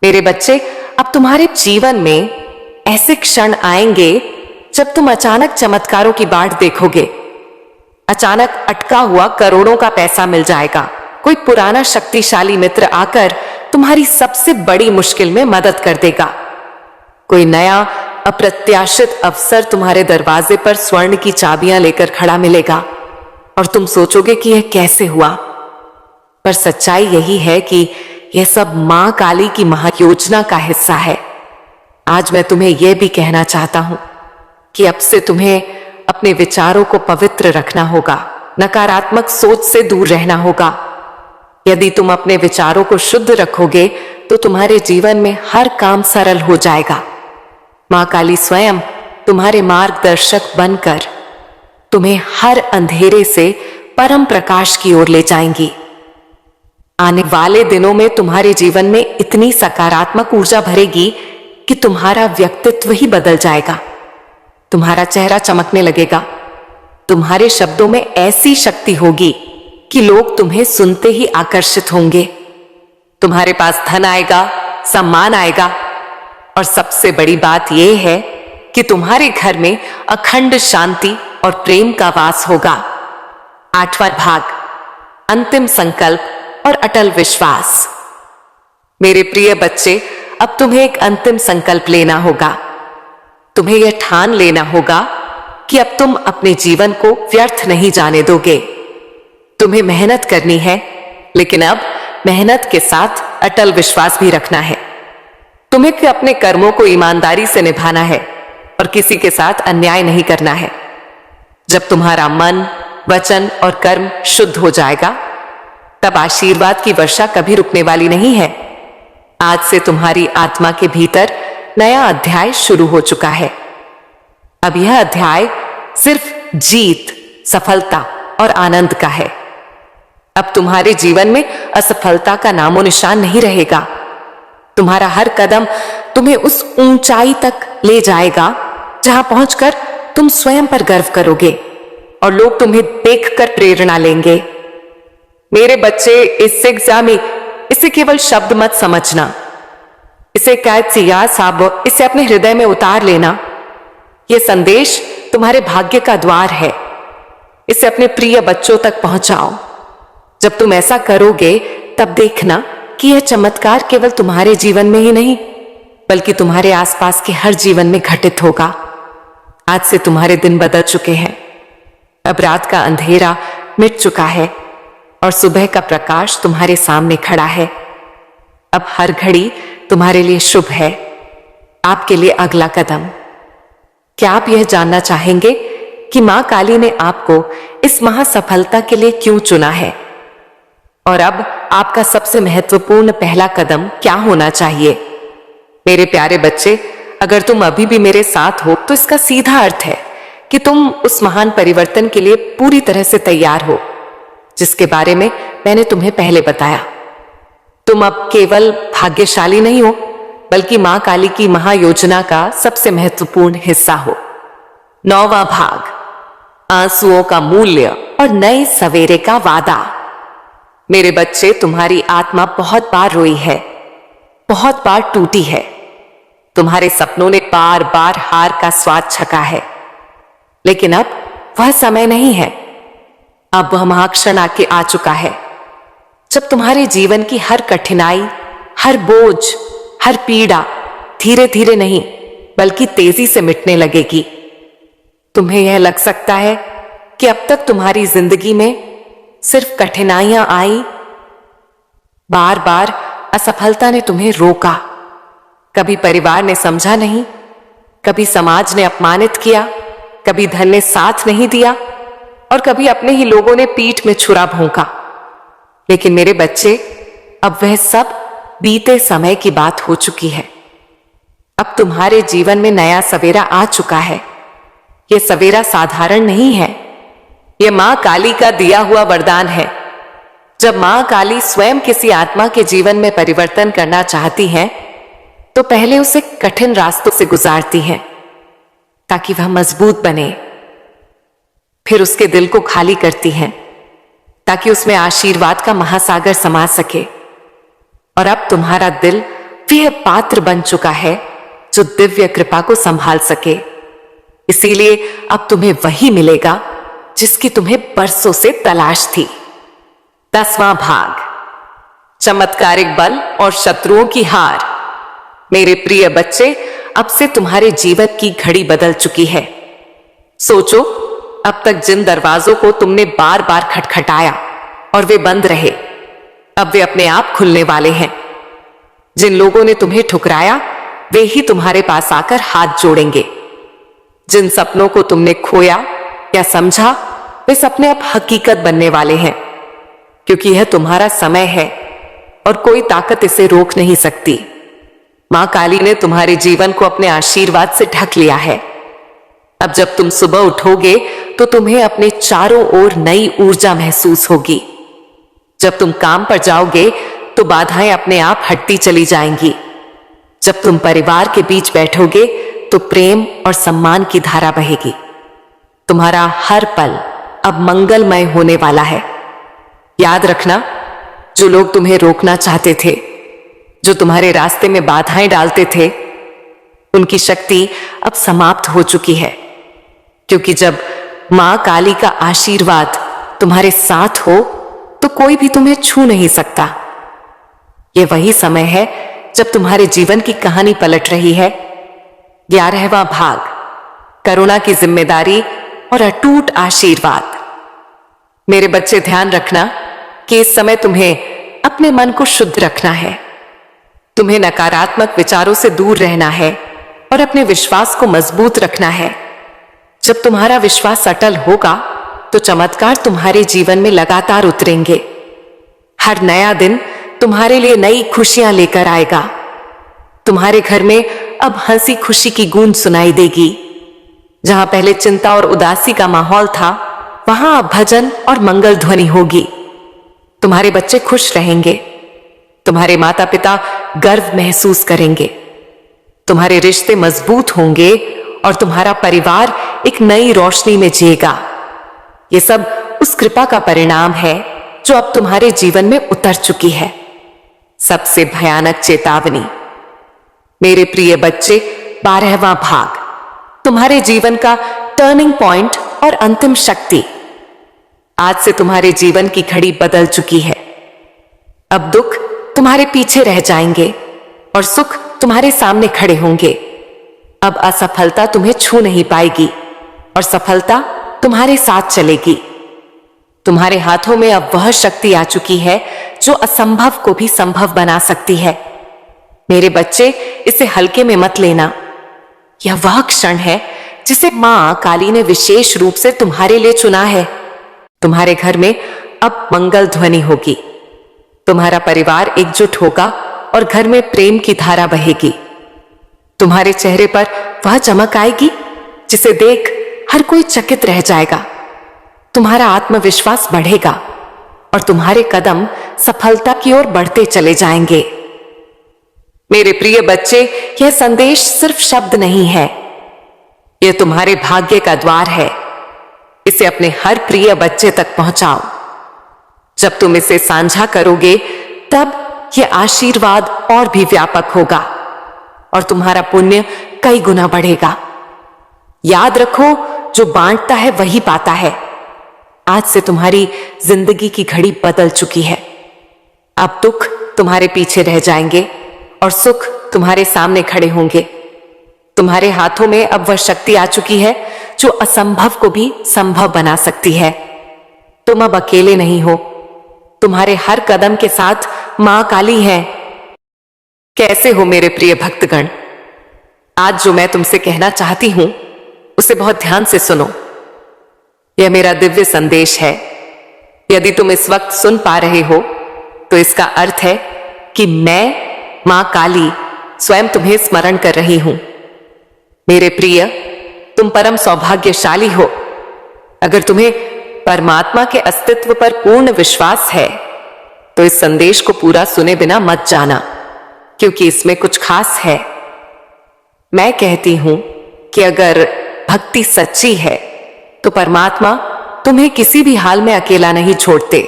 मेरे बच्चे, अब तुम्हारे जीवन में ऐसे क्षण आएंगे जब तुम अचानक चमत्कारों की बाढ़ देखोगे। अचानक अटका हुआ करोड़ों का पैसा मिल जाएगा। कोई पुराना शक्तिशाली मित्र आकर तुम्हारी सबसे बड़ी मुश्किल में मदद कर देगा। कोई नया अप्रत्याशित अवसर तुम्हारे दरवाजे पर स्वर्ण की चाबियां लेकर खड़ा मिलेगा और तुम सोचोगे कि यह कैसे हुआ। पर सच्चाई यही है कि यह सब मां काली की महायोजना का हिस्सा है। आज मैं तुम्हें यह भी कहना चाहता हूं कि अब से तुम्हें अपने विचारों को पवित्र रखना होगा, नकारात्मक सोच से दूर रहना होगा। यदि तुम अपने विचारों को शुद्ध रखोगे तो तुम्हारे जीवन में हर काम सरल हो जाएगा। मां काली स्वयं तुम्हारे मार्गदर्शक बनकर तुम्हें हर अंधेरे से परम प्रकाश की ओर ले जाएंगी। आने वाले दिनों में तुम्हारे जीवन में इतनी सकारात्मक ऊर्जा भरेगी कि तुम्हारा व्यक्तित्व ही बदल जाएगा। तुम्हारा चेहरा चमकने लगेगा। तुम्हारे शब्दों में ऐसी शक्ति होगी कि लोग तुम्हें सुनते ही आकर्षित होंगे। तुम्हारे पास धन आएगा, सम्मान आएगा और सबसे बड़ी बात यह है कि तुम्हारे घर में अखंड शांति और प्रेम का वास होगा। आठवां भाग, अंतिम संकल्प और अटल विश्वास। मेरे प्रिय बच्चे, अब तुम्हें एक अंतिम संकल्प लेना होगा। तुम्हें यह ठान लेना होगा कि अब तुम अपने जीवन को व्यर्थ नहीं जाने दोगे। तुम्हें मेहनत करनी है, लेकिन अब मेहनत के साथ अटल विश्वास भी रखना है। तुम्हें अपने कर्मों को ईमानदारी से निभाना है और किसी के साथ अन्याय नहीं करना है। जब तुम्हारा मन, वचन और कर्म शुद्ध हो जाएगा, तब आशीर्वाद की वर्षा कभी रुकने वाली नहीं है। आज से तुम्हारी आत्मा के भीतर नया अध्याय शुरू हो चुका है। अब यह अध्याय सिर्फ जीत, सफलता और आनंद का है। अब तुम्हारे जीवन में असफलता का नामो निशान नहीं रहेगा। तुम्हारा हर कदम तुम्हें उस ऊंचाई तक ले जाएगा जहां पहुंचकर तुम स्वयं पर गर्व करोगे और लोग तुम्हें देखकर प्रेरणा लेंगे। मेरे बच्चे, इस एग्जाम में इसे केवल शब्द मत समझना, इसे कैद से याद साहब, इसे अपने हृदय में उतार लेना। यह संदेश तुम्हारे भाग्य का द्वार है। इसे अपने प्रिय बच्चों तक पहुंचाओ। जब तुम ऐसा करोगे, तब देखना कि यह चमत्कार केवल तुम्हारे जीवन में ही नहीं, बल्कि तुम्हारे आसपास के हर जीवन में घटित होगा। आज से तुम्हारे दिन बदल चुके हैं। अब रात का अंधेरा मिट चुका है और सुबह का प्रकाश तुम्हारे सामने खड़ा है। अब हर घड़ी तुम्हारे लिए शुभ है। आपके लिए अगला कदम। क्या आप यह जानना चाहेंगे कि मां काली ने आपको इस महासफलता के लिए क्यों चुना है? और अब आपका सबसे महत्वपूर्ण पहला कदम क्या होना चाहिए? मेरे प्यारे बच्चे, अगर तुम अभी भी मेरे साथ हो तो इसका सीधा अर्थ है कि तुम उस महान परिवर्तन के लिए पूरी तरह से तैयार हो, जिसके बारे में मैंने तुम्हें पहले बताया। तुम अब केवल भाग्यशाली नहीं हो, बल्कि मां काली की महायोजना का सबसे महत्वपूर्ण हिस्सा हो। 9वां भाग, आंसुओं का मूल्य और नए सवेरे का वादा। मेरे बच्चे, तुम्हारी आत्मा बहुत बार रोई है, बहुत बार टूटी है। तुम्हारे सपनों ने बार बार हार का स्वाद चखा है, लेकिन अब वह समय नहीं है। अब वह महाक्षण आके आ चुका है जब तुम्हारे जीवन की हर कठिनाई, हर बोझ, हर पीड़ा धीरे धीरे नहीं बल्कि तेजी से मिटने लगेगी। तुम्हें यह लग सकता है कि अब तक तुम्हारी जिंदगी में सिर्फ कठिनाइयां आई, बार बार असफलता ने तुम्हें रोका। कभी परिवार ने समझा नहीं, कभी समाज ने अपमानित किया, कभी धन ने साथ नहीं दिया और कभी अपने ही लोगों ने पीठ में छुरा भोंका। लेकिन मेरे बच्चे, अब वह सब बीते समय की बात हो चुकी है। अब तुम्हारे जीवन में नया सवेरा आ चुका है। यह सवेरा साधारण नहीं है, यह मां काली का दिया हुआ वरदान है। जब मां काली स्वयं किसी आत्मा के जीवन में परिवर्तन करना चाहती हैं, तो पहले उसे कठिन रास्तों से गुजारती हैं ताकि वह मजबूत बने। फिर उसके दिल को खाली करती हैं ताकि उसमें आशीर्वाद का महासागर समा सके। और अब तुम्हारा दिल वह पात्र बन चुका है जो दिव्य कृपा को संभाल सके। इसीलिए अब तुम्हें वही मिलेगा जिसकी तुम्हें बरसों से तलाश थी। 10वां भाग, चमत्कारिक बल और शत्रुओं की हार। मेरे प्रिय बच्चे, अब से तुम्हारे जीवन की घड़ी बदल चुकी है। सोचो, अब तक जिन दरवाजों को तुमने बार बार खटखटाया और वे बंद रहे, अब वे अपने आप खुलने वाले हैं। जिन लोगों ने तुम्हें ठुकराया, वे ही तुम्हारे पास आकर हाथ जोड़ेंगे। जिन सपनों को तुमने खोया या समझा, वे सपने अब हकीकत बनने वाले हैं, क्योंकि यह तुम्हारा समय है और कोई ताकत इसे रोक नहीं सकती। मां काली ने तुम्हारे जीवन को अपने आशीर्वाद से ढक लिया है। अब जब तुम सुबह उठोगे तो तुम्हें अपने चारों ओर नई ऊर्जा महसूस होगी। जब तुम काम पर जाओगे तो बाधाएं अपने आप हटती चली जाएंगी। जब तुम परिवार के बीच बैठोगे तो प्रेम और सम्मान की धारा बहेगी। तुम्हारा हर पल अब मंगलमय होने वाला है। याद रखना, जो लोग तुम्हें रोकना चाहते थे, जो तुम्हारे रास्ते में बाधाएं डालते थे, उनकी शक्ति अब समाप्त हो चुकी है, क्योंकि जब मां काली का आशीर्वाद तुम्हारे साथ हो तो कोई भी तुम्हें छू नहीं सकता। यह वही समय है जब तुम्हारे जीवन की कहानी पलट रही है। 11वां भाग, करुणा की जिम्मेदारी और अटूट आशीर्वाद। मेरे बच्चे, ध्यान रखना कि इस समय तुम्हें अपने मन को शुद्ध रखना है। तुम्हें नकारात्मक विचारों से दूर रहना है और अपने विश्वास को मजबूत रखना है। जब तुम्हारा विश्वास अटल होगा तो चमत्कार तुम्हारे जीवन में लगातार उतरेंगे। हर नया दिन तुम्हारे लिए नई खुशियां लेकर आएगा। तुम्हारे घर में अब हंसी खुशी की गूंज सुनाई देगी। जहां पहले चिंता और उदासी का माहौल था, वहां अब भजन और मंगल ध्वनि होगी। तुम्हारे बच्चे खुश रहेंगे, तुम्हारे माता पिता गर्व महसूस करेंगे, तुम्हारे रिश्ते मजबूत होंगे और तुम्हारा परिवार एक नई रोशनी में जिएगा। यह सब उस कृपा का परिणाम है जो अब तुम्हारे जीवन में उतर चुकी है। सबसे भयानक चेतावनी। मेरे प्रिय बच्चे, 12वां भाग, तुम्हारे जीवन का टर्निंग पॉइंट और अंतिम शक्ति। आज से तुम्हारे जीवन की घड़ी बदल चुकी है। अब दुख तुम्हारे पीछे रह जाएंगे और सुख तुम्हारे सामने खड़े होंगे। अब असफलता तुम्हें छू नहीं पाएगी और सफलता तुम्हारे साथ चलेगी। तुम्हारे हाथों में अब वह शक्ति आ चुकी है जो असंभव को भी संभव बना सकती है। मेरे बच्चे, इसे हल्के में मत लेना। यह वह क्षण है जिसे मां काली ने विशेष रूप से तुम्हारे लिए चुना है। तुम्हारे घर में अब मंगल ध्वनि होगी, तुम्हारा परिवार एकजुट होगा और घर में प्रेम की धारा बहेगी। तुम्हारे चेहरे पर वह चमक आएगी जिसे देख हर कोई चकित रह जाएगा। तुम्हारा आत्मविश्वास बढ़ेगा और तुम्हारे कदम सफलता की ओर बढ़ते चले जाएंगे। मेरे प्रिय बच्चे, यह संदेश सिर्फ शब्द नहीं है, यह तुम्हारे भाग्य का द्वार है। इसे अपने हर प्रिय बच्चे तक पहुंचाओ। जब तुम इसे साझा करोगे तब यह आशीर्वाद और भी व्यापक होगा और तुम्हारा पुण्य कई गुना बढ़ेगा। याद रखो, जो बांटता है वही पाता है। आज से तुम्हारी जिंदगी की घड़ी बदल चुकी है। अब दुख तुम्हारे पीछे रह जाएंगे और सुख तुम्हारे सामने खड़े होंगे। तुम्हारे हाथों में अब वह शक्ति आ चुकी है जो असंभव को भी संभव बना सकती है। तुम अब अकेले नहीं हो, तुम्हारे हर कदम के साथ मां काली है। कैसे हो मेरे प्रिय भक्तगण? आज जो मैं तुमसे कहना चाहती हूं उसे बहुत ध्यान से सुनो। यह मेरा दिव्य संदेश है। यदि तुम इस वक्त सुन पा रहे हो तो इसका अर्थ है कि मैं मां काली स्वयं तुम्हें स्मरण कर रही हूं। मेरे प्रिय, तुम परम सौभाग्यशाली हो। अगर तुम्हें परमात्मा के अस्तित्व पर पूर्ण विश्वास है तो इस संदेश को पूरा सुने बिना मत जाना, क्योंकि इसमें कुछ खास है। मैं कहती हूं कि अगर भक्ति सच्ची है तो परमात्मा तुम्हें किसी भी हाल में अकेला नहीं छोड़ते।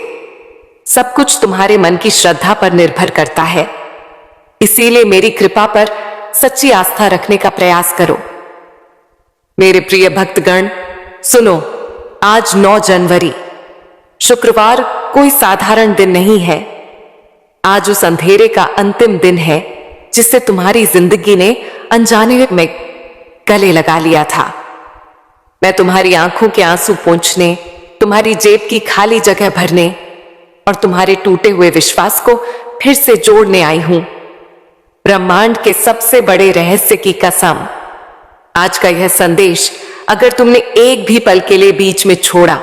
सब कुछ तुम्हारे मन की श्रद्धा पर निर्भर करता है। इसीलिए मेरी कृपा पर सच्ची आस्था रखने का प्रयास करो। मेरे प्रिय भक्तगण, सुनो, आज 9 जनवरी शुक्रवार कोई साधारण दिन नहीं है। आज उस अंधेरे का अंतिम दिन है जिससे तुम्हारी जिंदगी ने अनजाने में गले लगा लिया था। मैं तुम्हारी आंखों के आंसू पोंछने, तुम्हारी जेब की खाली जगह भरने और तुम्हारे टूटे हुए विश्वास को फिर से जोड़ने आई हूं। ब्रह्मांड के सबसे बड़े रहस्य की कसम, आज का यह संदेश अगर तुमने एक भी पल के लिए बीच में छोड़ा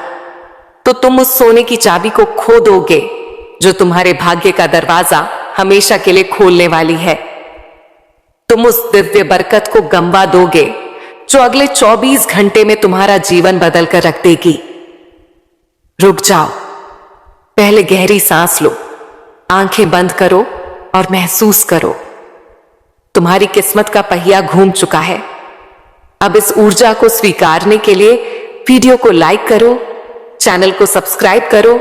तो तुम उस सोने की चाबी को खो दोगे जो तुम्हारे भाग्य का दरवाजा हमेशा के लिए खोलने वाली है। तुम उस दिव्य बरकत को गंवा दोगे जो अगले 24 घंटे में तुम्हारा जीवन बदल कर रख देगी। रुक जाओ, पहले गहरी सांस लो, आंखें बंद करो और महसूस करो। तुम्हारी किस्मत का पहिया घूम चुका है। अब इस ऊर्जा को स्वीकारने के लिए वीडियो को लाइक करो, चैनल को सब्सक्राइब करो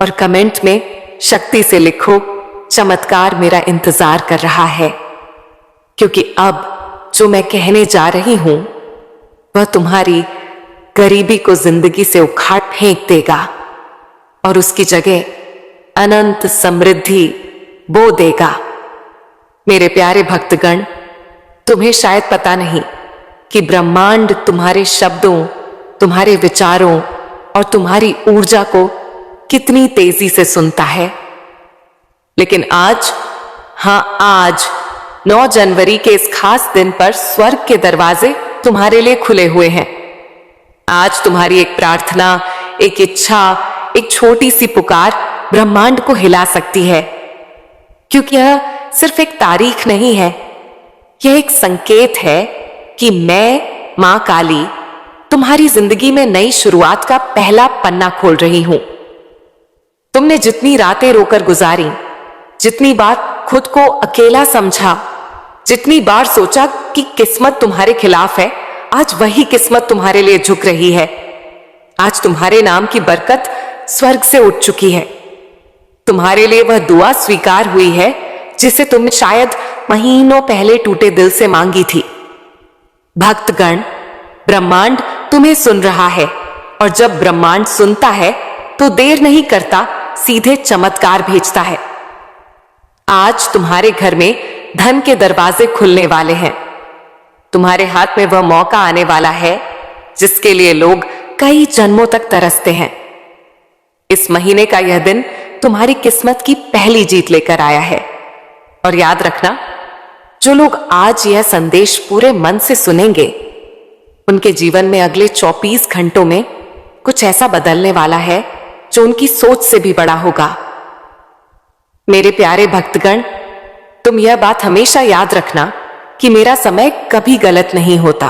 और कमेंट में शक्ति से लिखो, चमत्कार मेरा इंतजार कर रहा है। क्योंकि अब जो मैं कहने जा रही हूं वह तुम्हारी गरीबी को जिंदगी से उखाड़ फेंक देगा और उसकी जगह अनंत समृद्धि बो देगा। मेरे प्यारे भक्तगण, तुम्हें शायद पता नहीं कि ब्रह्मांड तुम्हारे शब्दों, तुम्हारे विचारों और तुम्हारी ऊर्जा को कितनी तेजी से सुनता है। लेकिन आज, हां आज 9 जनवरी के इस खास दिन पर स्वर्ग के दरवाजे तुम्हारे लिए खुले हुए हैं। आज तुम्हारी एक प्रार्थना, एक इच्छा, एक छोटी सी पुकार ब्रह्मांड को हिला सकती है। क्योंकि यह सिर्फ एक तारीख नहीं है, यह एक संकेत है कि मैं मां काली तुम्हारी जिंदगी में नई शुरुआत का पहला पन्ना खोल रही हूं। तुमने जितनी रातें रोकर गुजारी, जितनी बार खुद को अकेला समझा, जितनी बार सोचा कि किस्मत तुम्हारे खिलाफ है, आज वही किस्मत तुम्हारे लिए झुक रही है। आज तुम्हारे नाम की बरकत स्वर्ग से उठ चुकी है। तुम्हारे लिए वह दुआ स्वीकार हुई है जिसे तुमने शायद महीनों पहले टूटे दिल से मांगी थी। भक्तगण, ब्रह्मांड तुम्हें सुन रहा है और जब ब्रह्मांड सुनता है तो देर नहीं करता, सीधे चमत्कार भेजता है। आज तुम्हारे घर में धन के दरवाजे खुलने वाले हैं। तुम्हारे हाथ में वह मौका आने वाला है जिसके लिए लोग कई जन्मों तक तरसते हैं। इस महीने का यह दिन तुम्हारी किस्मत की पहली जीत लेकर आया है। और याद रखना, जो लोग आज यह संदेश पूरे मन से सुनेंगे, उनके जीवन में अगले 24 घंटों में कुछ ऐसा बदलने वाला है जो उनकी सोच से भी बड़ा होगा। मेरे प्यारे भक्तगण, तुम यह बात हमेशा याद रखना कि मेरा समय कभी गलत नहीं होता।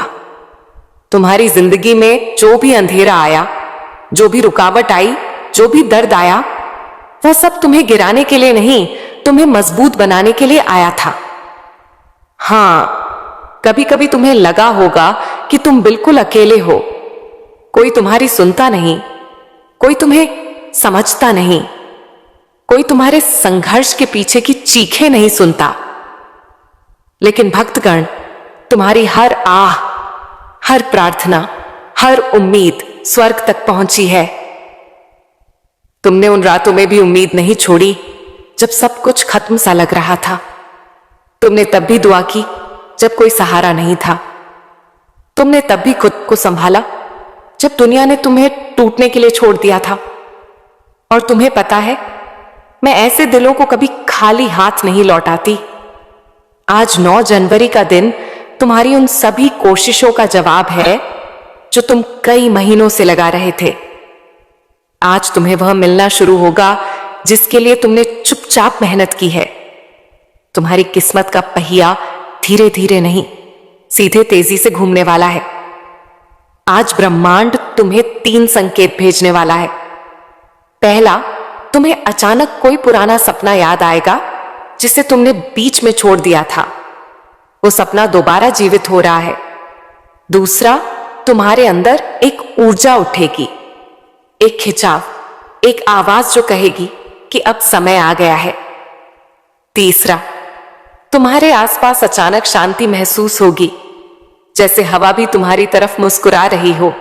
तुम्हारी जिंदगी में जो भी अंधेरा आया, जो भी रुकावट आई, जो भी दर्द आया, वह सब तुम्हें गिराने के लिए नहीं, तुम्हें मजबूत बनाने के लिए आया था। हां, कभी कभी तुम्हें लगा होगा कि तुम बिल्कुल अकेले हो, कोई तुम्हारी सुनता नहीं, कोई तुम्हें समझता नहीं, कोई तुम्हारे संघर्ष के पीछे की चीखें नहीं सुनता। लेकिन भक्तगण, तुम्हारी हर आह, हर प्रार्थना, हर उम्मीद स्वर्ग तक पहुंची है। तुमने उन रातों में भी उम्मीद नहीं छोड़ी जब सब कुछ खत्म सा लग रहा था। तुमने तब भी दुआ की जब कोई सहारा नहीं था। तुमने तब भी खुद को संभाला जब दुनिया ने तुम्हें टूटने के लिए छोड़ दिया था। और तुम्हें पता है, मैं ऐसे दिलों को कभी खाली हाथ नहीं लौटाती। आज 9 जनवरी का दिन तुम्हारी उन सभी कोशिशों का जवाब है जो तुम कई महीनों से लगा रहे थे। आज तुम्हें वह मिलना शुरू होगा जिसके लिए तुमने चुपचाप मेहनत की है। तुम्हारी किस्मत का पहिया धीरे धीरे नहीं, सीधे तेजी से घूमने वाला है। आज ब्रह्मांड तुम्हें 3 संकेत भेजने वाला है। पहला, तुम्हें अचानक कोई पुराना सपना याद आएगा जिसे तुमने बीच में छोड़ दिया था। वो सपना दोबारा जीवित हो रहा है। दूसरा, तुम्हारे अंदर एक ऊर्जा उठेगी, एक खिंचाव, एक आवाज जो कहेगी कि अब समय आ गया है। तीसरा, तुम्हारे आसपास अचानक शांति महसूस होगी, जैसे हवा भी तुम्हारी तरफ मुस्कुरा रही हो।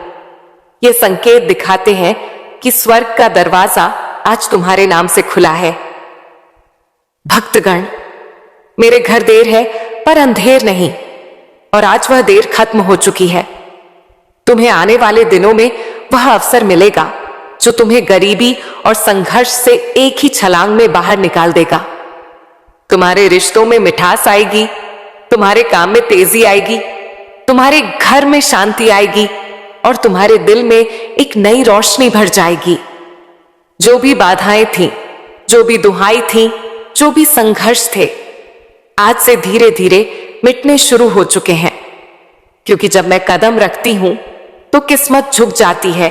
ये संकेत दिखाते हैं कि स्वर्ग का दरवाजा आज तुम्हारे नाम से खुला है। भक्तगण, मेरे घर देर है पर अंधेर नहीं, और आज वह देर खत्म हो चुकी है। तुम्हें आने वाले दिनों में वह अवसर मिलेगा जो तुम्हें गरीबी और संघर्ष से एक ही छलांग में बाहर निकाल देगा। तुम्हारे रिश्तों में मिठास आएगी, तुम्हारे काम में तेजी आएगी, तुम्हारे घर में शांति आएगी और तुम्हारे दिल में एक नई रोशनी भर जाएगी। जो भी बाधाएं थीं, जो भी दुहाई थीं, जो भी संघर्ष थे, आज से धीरे धीरे मिटने शुरू हो चुके हैं। क्योंकि जब मैं कदम रखती हूं तो किस्मत झुक जाती है,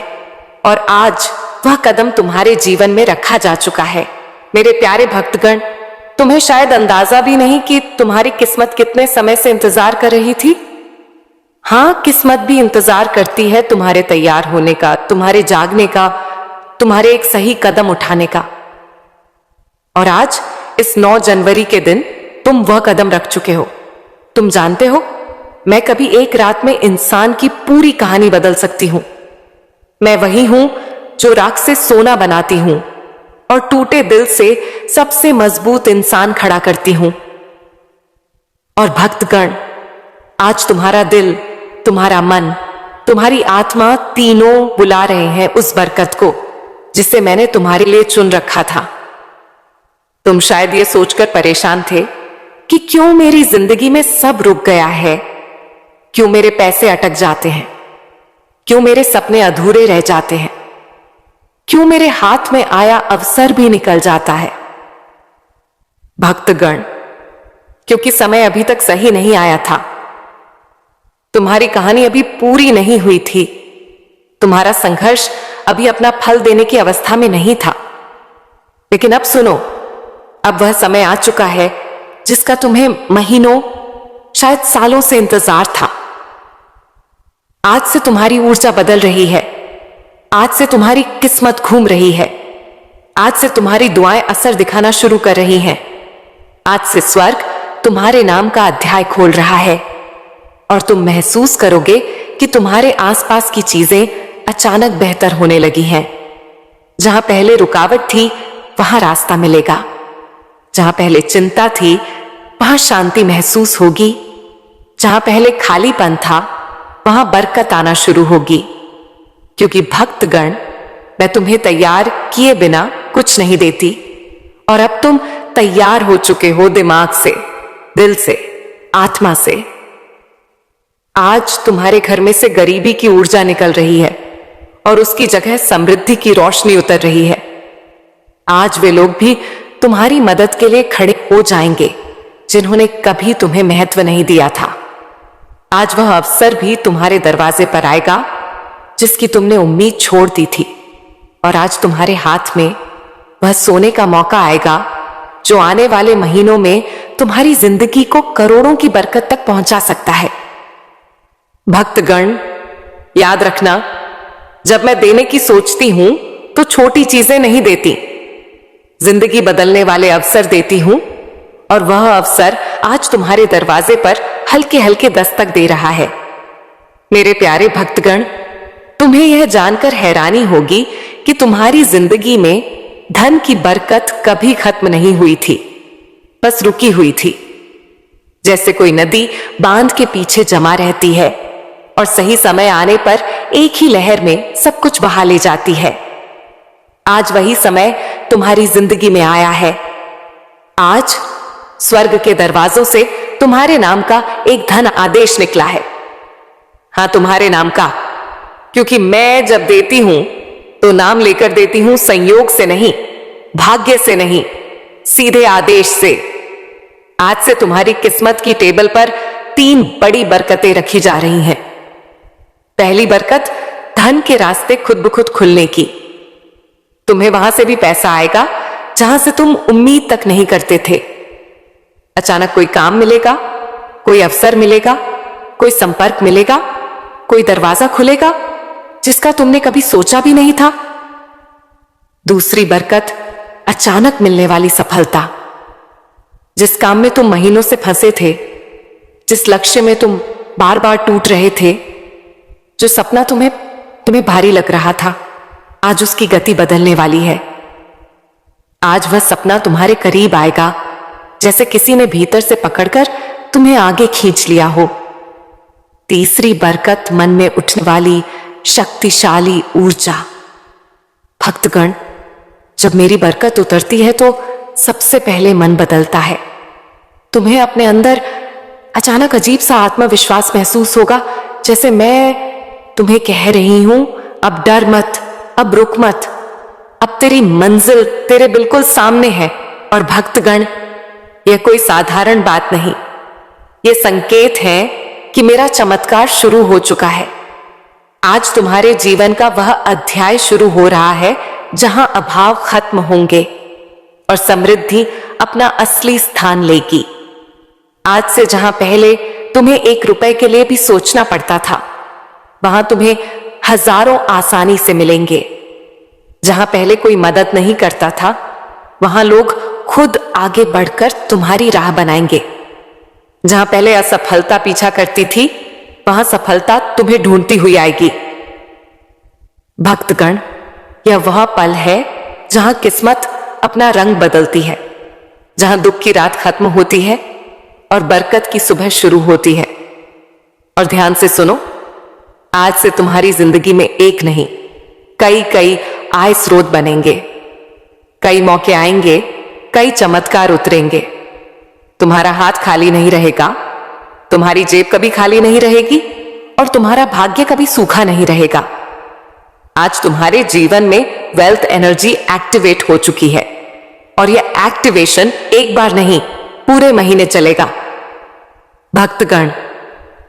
और आज वह कदम तुम्हारे जीवन में रखा जा चुका है। मेरे प्यारे भक्तगण, तुम्हें शायद अंदाजा भी नहीं कि तुम्हारी किस्मत कितने समय से इंतजार कर रही थी। हां, किस्मत भी इंतजार करती है तुम्हारे तैयार होने का, तुम्हारे जागने का, तुम्हारे एक सही कदम उठाने का। और आज इस 9 जनवरी के दिन तुम वह कदम रख चुके हो। तुम जानते हो, मैं कभी एक रात में इंसान की पूरी कहानी बदल सकती हूं। मैं वही हूं जो राख से सोना बनाती हूं और टूटे दिल से सबसे मजबूत इंसान खड़ा करती हूं। और भक्तगण, आज तुम्हारा दिल, तुम्हारा मन, तुम्हारी आत्मा तीनों बुला रहे हैं उस बरकत को जिसे मैंने तुम्हारे लिए चुन रखा था। तुम शायद ये सोचकर परेशान थे कि क्यों मेरी जिंदगी में सब रुक गया है, क्यों मेरे पैसे अटक जाते हैं, क्यों मेरे सपने अधूरे रह जाते हैं, क्यों मेरे हाथ में आया अवसर भी निकल जाता है। भक्तगण, क्योंकि समय अभी तक सही नहीं आया था। तुम्हारी कहानी अभी पूरी नहीं हुई थी। तुम्हारा संघर्ष अभी अपना फल देने की अवस्था में नहीं था। लेकिन अब सुनो, अब वह समय आ चुका है जिसका तुम्हें महीनों, शायद सालों से इंतजार था। आज से तुम्हारी ऊर्जा बदल रही है। आज से तुम्हारी किस्मत घूम रही है। आज से तुम्हारी दुआएं असर दिखाना शुरू कर रही हैं। आज से स्वर्ग तुम्हारे नाम का अध्याय खोल रहा है, और तुम महसूस करोगे कि तुम्हारे आसपास की चीजें अचानक बेहतर होने लगी हैं। जहां पहले रुकावट थी, वहां रास्ता मिलेगा। जहां पहले चिंता थी, वहां शांति महसूस होगी। जहां पहले खालीपन था, वहां बरकत आना शुरू होगी। क्योंकि भक्तगण, मैं तुम्हें तैयार किए बिना कुछ नहीं देती, और अब तुम तैयार हो चुके हो दिमाग से, दिल से, आत्मा से। आज तुम्हारे घर में से गरीबी की ऊर्जा निकल रही है और उसकी जगह समृद्धि की रोशनी उतर रही है। आज वे लोग भी तुम्हारी मदद के लिए खड़े हो जाएंगे जिन्होंने कभी तुम्हें महत्व नहीं दिया था। आज वह अवसर भी तुम्हारे दरवाजे पर आएगा जिसकी तुमने उम्मीद छोड़ दी थी, और आज तुम्हारे हाथ में वह सोने का मौका आएगा जो आने वाले महीनों में तुम्हारी जिंदगी को करोड़ों की बरकत तक पहुंचा सकता है। भक्तगण, याद रखना, जब मैं देने की सोचती हूं तो छोटी चीजें नहीं देती, जिंदगी बदलने वाले अवसर देती हूं, और वह अवसर आज तुम्हारे दरवाजे पर हल्के हल्के दस्तक दे रहा है। मेरे प्यारे भक्तगण, तुम्हें यह जानकर हैरानी होगी कि तुम्हारी जिंदगी में धन की बरकत कभी खत्म नहीं हुई थी, बस रुकी हुई थी। जैसे कोई नदी बांध के पीछे जमा रहती है और सही समय आने पर एक ही लहर में सब कुछ बहा ले जाती है। आज वही समय तुम्हारी जिंदगी में आया है। आज स्वर्ग के दरवाजों से तुम्हारे नाम का एक धन आदेश निकला है। हां, तुम्हारे नाम का, क्योंकि मैं जब देती हूं तो नाम लेकर देती हूं, संयोग से नहीं, भाग्य से नहीं, सीधे आदेश से। आज से तुम्हारी किस्मत की टेबल पर 3 बड़ी बरकतें रखी जा रही हैं। पहली बरकत, धन के रास्ते खुद ब खुद खुलने की। तुम्हें वहां से भी पैसा आएगा जहां से तुम उम्मीद तक नहीं करते थे। अचानक कोई काम मिलेगा, कोई अवसर मिलेगा, कोई संपर्क मिलेगा, कोई दरवाजा खुलेगा जिसका तुमने कभी सोचा भी नहीं था। दूसरी बरकत, अचानक मिलने वाली सफलता। जिस काम में तुम महीनों से फंसे थे, जिस लक्ष्य में तुम बार बार टूट रहे थे, जो सपना तुम्हें भारी लग रहा था, आज उसकी गति बदलने वाली है। आज वह सपना तुम्हारे करीब आएगा जैसे किसी ने भीतर से पकड़कर तुम्हें आगे खींच लिया हो। तीसरी बरकत, मन में उठने वाली शक्तिशाली ऊर्जा। भक्तगण, जब मेरी बरकत उतरती है तो सबसे पहले मन बदलता है। तुम्हें अपने अंदर अचानक अजीब सा आत्मविश्वास महसूस होगा, जैसे मैं तुम्हें कह रही हूं, अब डर मत, अब रुक मत, अब तेरी मंजिल तेरे बिल्कुल सामने है। और भक्तगण, यह कोई साधारण बात नहीं, यह संकेत है कि मेरा चमत्कार शुरू हो चुका है। आज तुम्हारे जीवन का वह अध्याय शुरू हो रहा है जहां अभाव खत्म होंगे और समृद्धि अपना असली स्थान लेगी। आज से जहां पहले तुम्हें 1 रुपए के लिए भी सोचना पड़ता था, वहां तुम्हें हजारों आसानी से मिलेंगे। जहां पहले कोई मदद नहीं करता था, वहां लोग खुद आगे बढ़कर तुम्हारी राह बनाएंगे। जहां पहले असफलता पीछा करती थी, वहां सफलता तुम्हें ढूंढती हुई आएगी। भक्तगण, यह वह पल है जहां किस्मत अपना रंग बदलती है, जहां दुख की रात खत्म होती है और बरकत की सुबह शुरू होती है। और ध्यान से सुनो, आज से तुम्हारी जिंदगी में एक नहीं, कई आय स्रोत बनेंगे, कई मौके आएंगे, कई चमत्कार उतरेंगे। तुम्हारा हाथ खाली नहीं रहेगा, तुम्हारी जेब कभी खाली नहीं रहेगी और तुम्हारा भाग्य कभी सूखा नहीं रहेगा। आज तुम्हारे जीवन में वेल्थ एनर्जी एक्टिवेट हो चुकी है और यह एक्टिवेशन एक बार नहीं, पूरे महीने चलेगा। भक्तगण,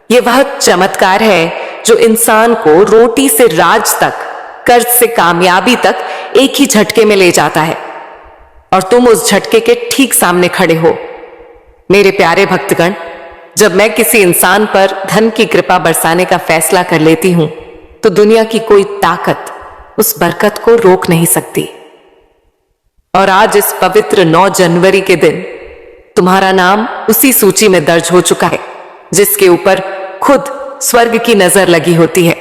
यह वह चमत्कार है जो इंसान को रोटी से राज तक, कर्ज से कामयाबी तक एक ही झटके में ले जाता है, और तुम उस झटके के ठीक सामने खड़े हो। मेरे प्यारे भक्तगण, जब मैं किसी इंसान पर धन की कृपा बरसाने का फैसला कर लेती हूं तो दुनिया की कोई ताकत उस बरकत को रोक नहीं सकती। और आज इस पवित्र 9 जनवरी के दिन तुम्हारा नाम उसी सूची में दर्ज हो चुका है जिसके ऊपर खुद स्वर्ग की नजर लगी होती है।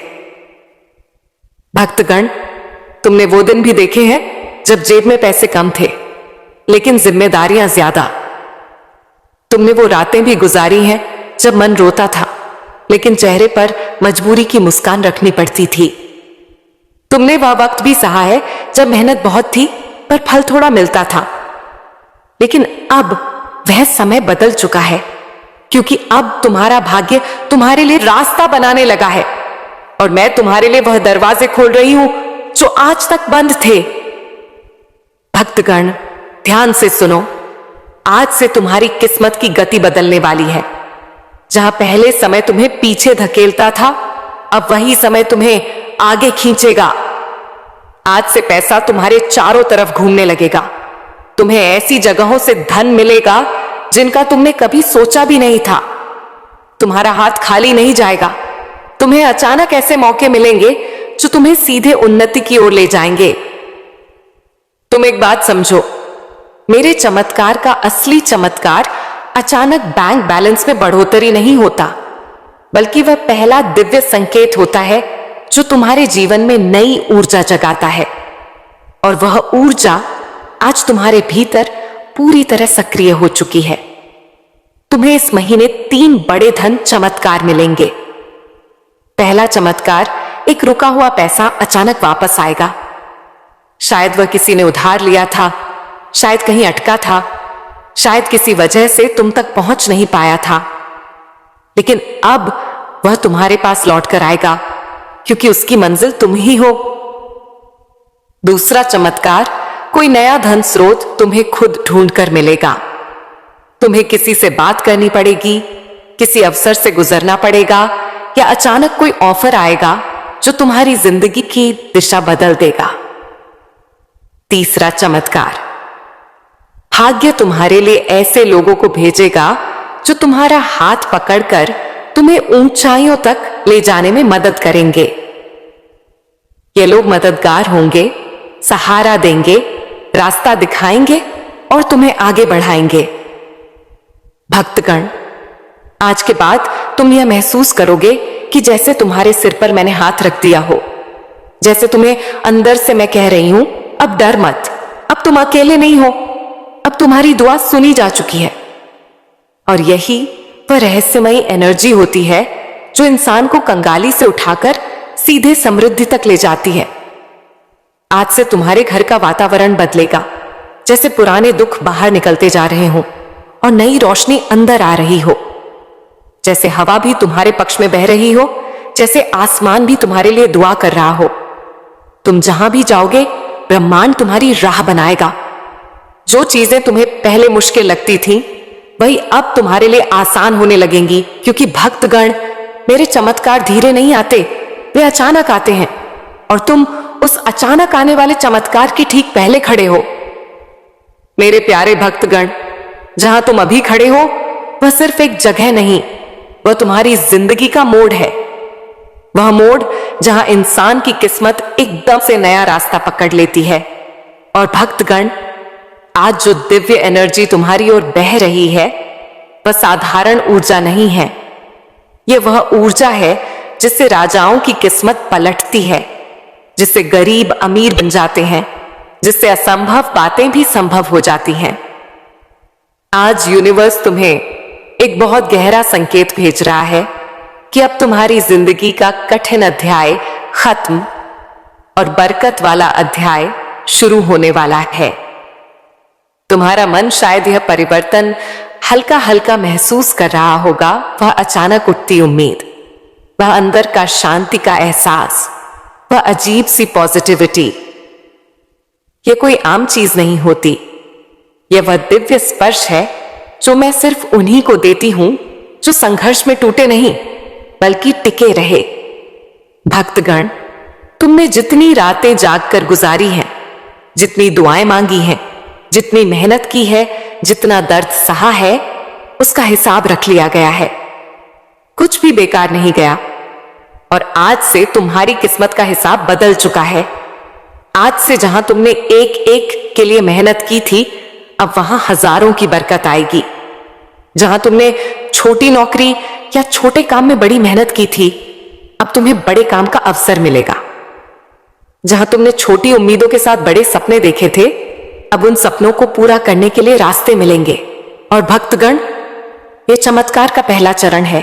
भक्तगण, तुमने वो दिन भी देखे हैं जब जेब में पैसे कम थे लेकिन जिम्मेदारियां ज्यादा। तुमने वो रातें भी गुजारी हैं जब मन रोता था लेकिन चेहरे पर मजबूरी की मुस्कान रखनी पड़ती थी। तुमने वह वक्त भी सहा है जब मेहनत बहुत थी पर फल थोड़ा मिलता था, लेकिन अब वह समय बदल चुका है। क्योंकि अब तुम्हारा भाग्य तुम्हारे लिए रास्ता बनाने लगा है और मैं तुम्हारे लिए वह दरवाजे खोल रही हूं जो आज तक बंद थे। भक्तगण, ध्यान से सुनो। आज से तुम्हारी किस्मत की गति बदलने वाली है। जहां पहले समय तुम्हें पीछे धकेलता था, अब वही समय तुम्हें आगे खींचेगा। आज से पैसा तुम्हारे चारों तरफ घूमने लगेगा। तुम्हें ऐसी जगहों से धन मिलेगा जिनका तुमने कभी सोचा भी नहीं था। तुम्हारा हाथ खाली नहीं जाएगा। तुम्हें अचानक ऐसे मौके मिलेंगे जो तुम्हें सीधे उन्नति की ओर ले जाएंगे। तुम एक बात समझो, मेरे चमत्कार का असली चमत्कार अचानक बैंक बैलेंस में बढ़ोतरी नहीं होता, बल्कि वह पहला दिव्य संकेत होता है जो तुम्हारे जीवन में नई ऊर्जा जगाता है। और वह ऊर्जा आज तुम्हारे भीतर पूरी तरह सक्रिय हो चुकी है। तुम्हें इस महीने 3 बड़े धन चमत्कार मिलेंगे। पहला चमत्कार, एक रुका हुआ पैसा अचानक वापस आएगा। शायद वह किसी ने उधार लिया था, शायद कहीं अटका था, शायद किसी वजह से तुम तक पहुंच नहीं पाया था, लेकिन अब वह तुम्हारे पास लौट कर आएगा क्योंकि उसकी मंजिल तुम ही हो। दूसरा चमत्कार, कोई नया धन स्रोत तुम्हें खुद ढूंढ कर मिलेगा। तुम्हें किसी से बात करनी पड़ेगी, किसी अवसर से गुजरना पड़ेगा, या अचानक कोई ऑफर आएगा जो तुम्हारी जिंदगी की दिशा बदल देगा। तीसरा चमत्कार, भाग्य तुम्हारे लिए ऐसे लोगों को भेजेगा जो तुम्हारा हाथ पकड़कर तुम्हें ऊंचाइयों तक ले जाने में मदद करेंगे। ये लोग मददगार होंगे, सहारा देंगे, रास्ता दिखाएंगे और तुम्हें आगे बढ़ाएंगे। भक्तगण, आज के बाद तुम यह महसूस करोगे कि जैसे तुम्हारे सिर पर मैंने हाथ रख दिया हो, जैसे तुम्हें अंदर से मैं कह रही हूं, अब डर मत, अब तुम अकेले नहीं हो, अब तुम्हारी दुआ सुनी जा चुकी है। और यही वह रहस्यमयी एनर्जी होती है जो इंसान को कंगाली से उठाकर सीधे समृद्धि तक ले जाती है। आज से तुम्हारे घर का वातावरण बदलेगा, जैसे पुराने दुख बाहर निकलते जा रहे हो और नई रोशनी अंदर आ रही हो। जैसे हवा भी तुम्हारे पक्ष में बह रही हो, जैसे आसमान भी तुम्हारे लिए दुआ कर रहा हो। तुम जहां भी जाओगे, ब्रह्मांड तुम्हारी राह बनाएगा। जो चीजें तुम्हें पहले मुश्किल लगती थीं, वही अब तुम्हारे लिए आसान होने लगेंगी, क्योंकि भक्तगण, मेरे चमत्कार धीरे नहीं आते, वे अचानक आते हैं और तुम उस अचानक आने वाले चमत्कार के ठीक पहले खड़े हो। मेरे प्यारे भक्तगण, जहां तुम अभी खड़े हो वह सिर्फ एक जगह नहीं, वह तुम्हारी जिंदगी का मोड़ है। वह मोड़ जहां इंसान की किस्मत एकदम से नया रास्ता पकड़ लेती है। और भक्तगण, आज जो दिव्य एनर्जी तुम्हारी ओर बह रही है, वह साधारण ऊर्जा नहीं है। यह वह ऊर्जा है जिससे राजाओं की किस्मत पलटती है, जिससे गरीब अमीर बन जाते हैं, जिससे असंभव बातें भी संभव हो जाती हैं। आज यूनिवर्स तुम्हें एक बहुत गहरा संकेत भेज रहा है कि अब तुम्हारी जिंदगी का कठिन अध्याय खत्म और बरकत वाला अध्याय शुरू होने वाला है। तुम्हारा मन शायद यह परिवर्तन हल्का हल्का महसूस कर रहा होगा, वह अचानक उठती उम्मीद, वह अंदर का शांति का एहसास, वह अजीब सी पॉजिटिविटी। यह कोई आम चीज नहीं होती, यह वह दिव्य स्पर्श है जो मैं सिर्फ उन्हीं को देती हूं जो संघर्ष में टूटे नहीं बल्कि टिके रहे। भक्तगण, तुमने जितनी रातें जागकर गुजारी हैं, जितनी दुआएं मांगी हैं, जितनी मेहनत की है, जितना दर्द सहा है, उसका हिसाब रख लिया गया है। कुछ भी बेकार नहीं गया। और आज से तुम्हारी किस्मत का हिसाब बदल चुका है। आज से जहां तुमने एक एक के लिए मेहनत की थी, अब वहां हजारों की बरकत आएगी। जहां तुमने छोटी नौकरी या छोटे काम में बड़ी मेहनत की थी, अब तुम्हें बड़े काम का अवसर मिलेगा। जहां तुमने छोटी उम्मीदों के साथ बड़े सपने देखे थे, अब उन सपनों को पूरा करने के लिए रास्ते मिलेंगे। और भक्तगण, यह चमत्कार का पहला चरण है,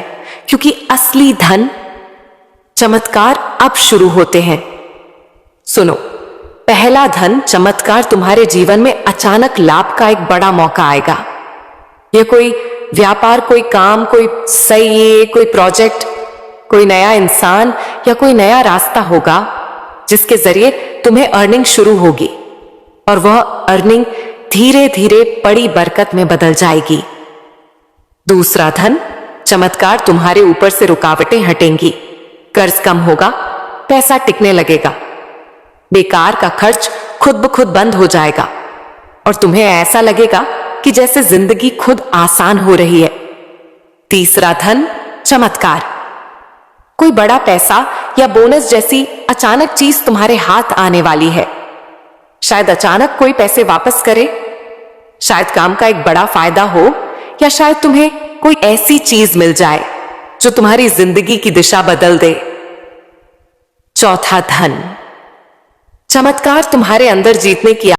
क्योंकि असली धन चमत्कार अब शुरू होते हैं। सुनो, पहला धन चमत्कार तुम्हारे जीवन में अचानक लाभ का एक बड़ा मौका आएगा। यह कोई व्यापार, कोई काम, कोई सही, कोई प्रोजेक्ट, कोई नया इंसान या कोई नया रास्ता होगा जिसके जरिए तुम्हें अर्निंग शुरू होगी और वह अर्निंग धीरे धीरे बड़ी बरकत में बदल जाएगी। दूसरा धन, चमत्कार तुम्हारे ऊपर से रुकावटें हटेंगी, कर्ज कम होगा, पैसा टिकने लगेगा, बेकार का खर्च खुद ब खुद बंद हो जाएगा और तुम्हें ऐसा लगेगा कि जैसे जिंदगी खुद आसान हो रही है। तीसरा धन, चमत्कार, कोई बड़ा पैसा या बोनस जैसी अचानक चीज तुम्हारे हाथ आने वाली है। शायद अचानक कोई पैसे वापस करे, शायद काम का एक बड़ा फायदा हो, या शायद तुम्हें कोई ऐसी चीज मिल जाए जो तुम्हारी जिंदगी की दिशा बदल दे। चौथा धन, चमत्कार तुम्हारे अंदर जीतने की